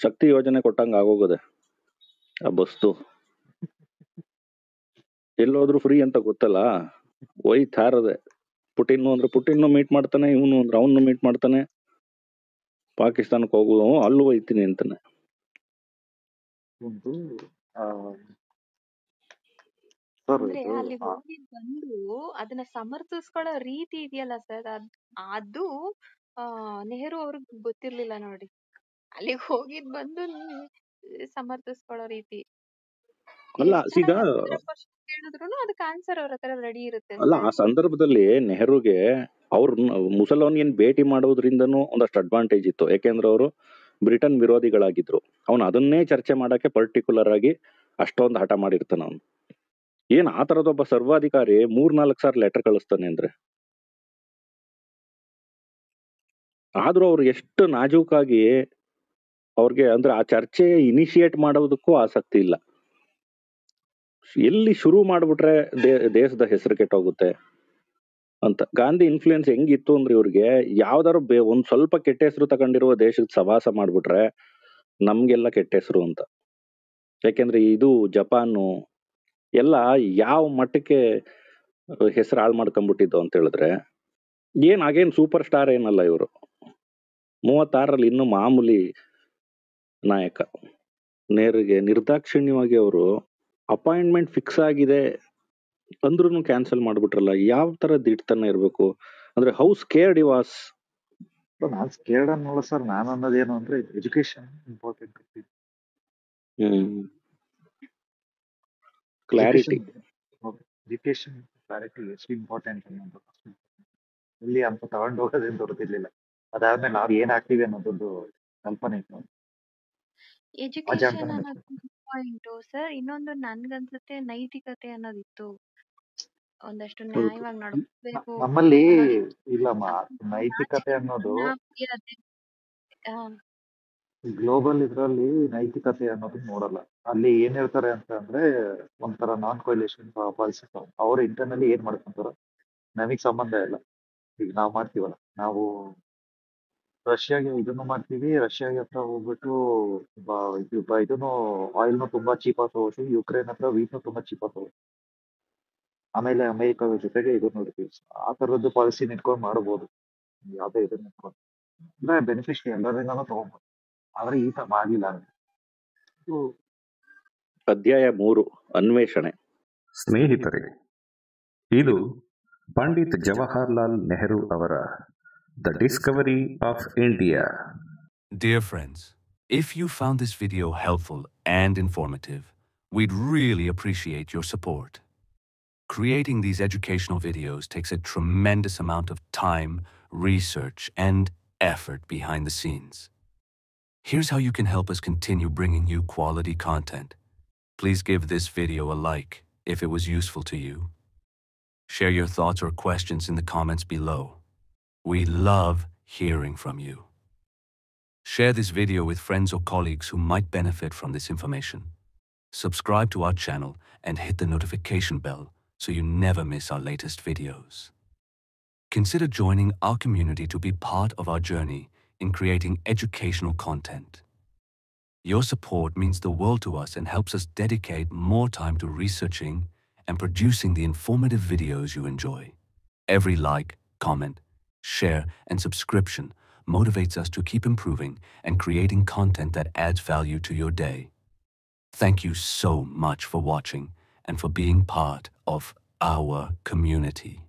ಶಕ್ತಿ ಯೋಜನೆ ಕೊಟ್ಟಂಗ ಆಗೋಗದೆ. ಆ ಬಸ್ತು ಎಲ್ಲೋದ್ರು ಫ್ರೀ ಅಂತ ಗೊತ್ತಲ್ಲ, ಒಯ್ತಾ ಇರದೆ. ಪುಟಿನ್ನು ಅಂದ್ರೆ ಪುಟಿನ್ನು ಮೀಟ್ ಮಾಡ್ತಾನೆ, ಇವನು ಅಂದ್ರೆ ಅವನು ಮೀಟ್ ಮಾಡ್ತಾನೆ. ಪಾಕಿಸ್ತಾನಕ್ಕೆ ಹೋಗುದು ಅಲ್ಲೂ ಒಯ್ತೀನಿ ಅಂತಾನೆ. ಒಂದು ಅಂದ್ರೆ ಅಲ್ಲಿ ಹೋಗಿ ಬಂದು ಅದನ್ನ ಸಮರ್ಥಿಸ್ಕೊಳ್ಳೋ ರೀತಿ ಇದೆಯಲ್ಲ ಸರ್, ಅದು ನೆಹರು ಅವ್ರಿಗೆ ಗೊತ್ತಿರ್ಲಿಲ್ಲ ನೋಡಿ. ಅಲ್ಲಿಗೆ ಹೋಗಿದ್ ಬಂದು ಸಮರ್ಥಿಸ್ಕೊಳ್ಳೋ ರೀತಿ. ಅಲ್ಲ ಈಗ ಕೇಳಿದ್ರು ಅದಕ್ಕೆ ಆನ್ಸರ್ ಅವ್ರ ಹತ್ರ ರೆಡಿ ಇರುತ್ತೆ. ಅಲ್ಲ, ಆ ಸಂದರ್ಭದಲ್ಲಿ ನೆಹರುಗೆ ಅವ್ರ ಮುಸಲೋನಿಯನ್ ಭೇಟಿ ಮಾಡೋದ್ರಿಂದನೂ ಒಂದಷ್ಟು ಅಡ್ವಾಂಟೇಜ್ ಇತ್ತು. ಯಾಕೆಂದ್ರೆ ಅವರು ಬ್ರಿಟನ್ ವಿರೋಧಿಗಳಾಗಿದ್ರು. ಅವನು ಅದನ್ನೇ ಚರ್ಚೆ ಮಾಡಕ್ಕೆ ಪರ್ಟಿಕ್ಯುಲರ್ ಆಗಿ ಅಷ್ಟೊಂದು ಹಠ ಮಾಡಿರ್ತಾನ. ಅವನು ಏನ್ ಆ ತರದೊಬ್ಬ ಸರ್ವಾಧಿಕಾರಿ 3-4 ಸಾರಿ ಲೆಟರ್ ಕಳಿಸ್ತಾನೆ ಅಂದ್ರೆ, ಆದ್ರೂ ಅವ್ರು ಎಷ್ಟು ನಾಜೂಕಾಗಿ ಅವ್ರಿಗೆ ಅಂದ್ರೆ ಆ ಚರ್ಚೆ ಇನಿಶಿಯೇಟ್ ಮಾಡೋದಕ್ಕೂ ಆಸಕ್ತಿ ಇಲ್ಲ. ಎಲ್ಲಿ ಶುರು ಮಾಡ್ಬಿಟ್ರೆ ದೇಶದ ಹೆಸರು ಕೆಟ್ಟೋಗುತ್ತೆ ಅಂತ. ಗಾಂಧಿ ಇನ್ಫ್ಲೂಯೆನ್ಸ್ ಹೆಂಗಿತ್ತು ಅಂದ್ರೆ ಇವ್ರಿಗೆ ಯಾವ್ದಾರು ಒಂದ್ ಸ್ವಲ್ಪ ಕೆಟ್ಟ ಹೆಸರು ತಗೊಂಡಿರುವ ದೇಶದ ಸವಾಸ ಮಾಡ್ಬಿಟ್ರೆ ನಮ್ಗೆಲ್ಲ ಕೆಟ್ಟ ಹೆಸರು ಅಂತ. ಯಾಕೆಂದ್ರೆ ಇದು ಜಪಾನು ಎಲ್ಲ ಯಾವ ಮಟ್ಟಕ್ಕೆ ಹೆಸರು ಹಾಳು ಮಾಡ್ಕೊಂಡ್ಬಿಟ್ಟಿದ್ದು ಅಂತ ಹೇಳಿದ್ರೆ, ಆಗೇನ್ ಸೂಪರ್ ಸ್ಟಾರ್ ಏನಲ್ಲ ಇವರು. 36ರಲ್ಲಿ ಇನ್ನು ಮಾಮೂಲಿ ನಾಯಕ. ನೇರಿಗೆ ನಿರ್ದಾಕ್ಷಿಣ್ಯವಾಗಿ ಅವರು ಅಪಾಯಿಂಟ್ಮೆಂಟ್ ಫಿಕ್ಸ್ ಆಗಿದೆ ಅಂದ್ರೂ ಕ್ಯಾನ್ಸಲ್ ಮಾಡ್ಬಿಟ್ರಲ್ಲ. ಯಾವ ತರ ದಿಟ್ತನ ಇರ್ಬೇಕು ಅಂದ್ರೆ, ಹೌ ಸ್ಕೇರ್ಡ್ ಯು ವಾಸ್. ನಾನ್ ಸ್ಕೇರ್ಡ್ ಅನ್ನೋಲ್ಲ ಸರ್, ನಾನು ಅನ್ನೋದೇನು ಅಂದ್ರೆ education important. Clarity, education clarity ಎಷ್ಟು ಇಂಪಾರ್ಟೆಂಟ್ ಅನ್ನೋದು ಇಲ್ಲಿ ಅಂತ ತಗೊಂಡು ಹೋಗೋದೇನು ದೊರೆತಿರ್ಲಿಲ್ಲ. ಅದಾದ್ಮೇಲೆ ನಾವ್ ಏನ್ ಆಗ್ತೀವಿ ಅನ್ನೋದೊಂದು ಕಲ್ಪನೆ ಇತ್ತು. ಎಜುಕೇಶನ್ ಅನ್ನೋದು ಪಾಯಿಂಟು ಸರ್. ಇನ್ನೊಂದು ನನ್ಗನ್ಸುತ್ತೆ ನೈತಿಕತೆ ಅನ್ನೋದಿತ್ತು. ಒಂದಷ್ಟು ನ್ಯಾಯವಾಗಿ ನಡ್ಕೋಬೇಕು ನಮ್ಮಲ್ಲಿ ಇಲ್ಲಮ್ಮ. ನೈತಿಕತೆ ಅನ್ನೋದು ಗ್ಲೋಬಲ್ ಇದ್ರಲ್ಲಿ ನೈತಿಕತೆ ಅನ್ನೋದು ನೋಡಲ್ಲ. ಅಲ್ಲಿ ಏನ್ ಹೇಳ್ತಾರೆ ಅಂತ ಅಂದ್ರೆ, ಒಂಥರ ನಾನ್ ಕೊಯ್ಲೇಷನ್ ಪಾಲಿಸಿ. ಅವ್ರು ಇಂಟರ್ನಲ್ಲಿ ಏನ್ ಮಾಡ್ಕೊಂತಾರ ನಮಗ್ ಸಂಬಂಧ ಇಲ್ಲ. ಈಗ ನಾವ್ ಮಾಡ್ತೀವಲ್ಲ, ನಾವು ರಷ್ಯಾಗೆ ಇದನ್ನು ಮಾಡ್ತೀವಿ. ರಷ್ಯಾಗೆ ಹತ್ರ ಹೋಗ್ಬಿಟ್ಟು ಇದನ್ನು ಆಯಿಲ್ನು ತುಂಬಾ ಚೀಪ್ ಆಗಿ ತಗೋತೀವಿ. ಯುಕ್ರೇನ್ ಹತ್ರ ವೀಟ್ನು ತುಂಬಾ ಚೀಪ್ ಆಗಿ ತಗೋತೀವಿ. ಆಮೇಲೆ ಅಮೆರಿಕ ಜೊತೆಗೆ ಇದು ನೋಡ್ತೀವಿ. ಆ ತರದ್ದು ಪಾಲಿಸಿ ಇಟ್ಕೊಂಡು ಮಾಡಬಹುದು. ಯಾವ್ದೇ ಇದನ್ನ ಇಟ್ಕೊಂಡು ಅಂದ್ರೆ ಬೆನಿಫಿಷರಿ ಎಲ್ಲರಿಂದಾನು ತಗೋಬಹುದು. ಆದ್ರೆ ಈ ತರ ಮಾಡಿಲ್ಲ. ಅಧ್ಯಾಯ 3 ಅನ್ವೇಷಣೆ. ಸ್ನೇಹಿತರೆ, ಇದು ಪಂಡಿತ್ ಜವಾಹರ್ಲಾಲ್ ನೆಹರು ಅವರ the Discovery of India. Dear friends, if you found this video helpful and informative, we'd really appreciate your support. Creating these educational videos takes a tremendous amount of time, research, and effort behind the scenes. Here's how you can help us continue bringing you quality content. Please give this video a like if it was useful to you. Share your thoughts or questions in the comments below. We love hearing from you. Share this video with friends or colleagues who might benefit from this information. Subscribe to our channel and hit the notification bell so you never miss our latest videos. Consider joining our community to be part of our journey in creating educational content. Your support means the world to us and helps us dedicate more time to researching and producing the informative videos you enjoy. Every like, comment, share, and subscription motivates us to keep improving and creating content that adds value to your day. Thank you so much for watching and for being part of our community.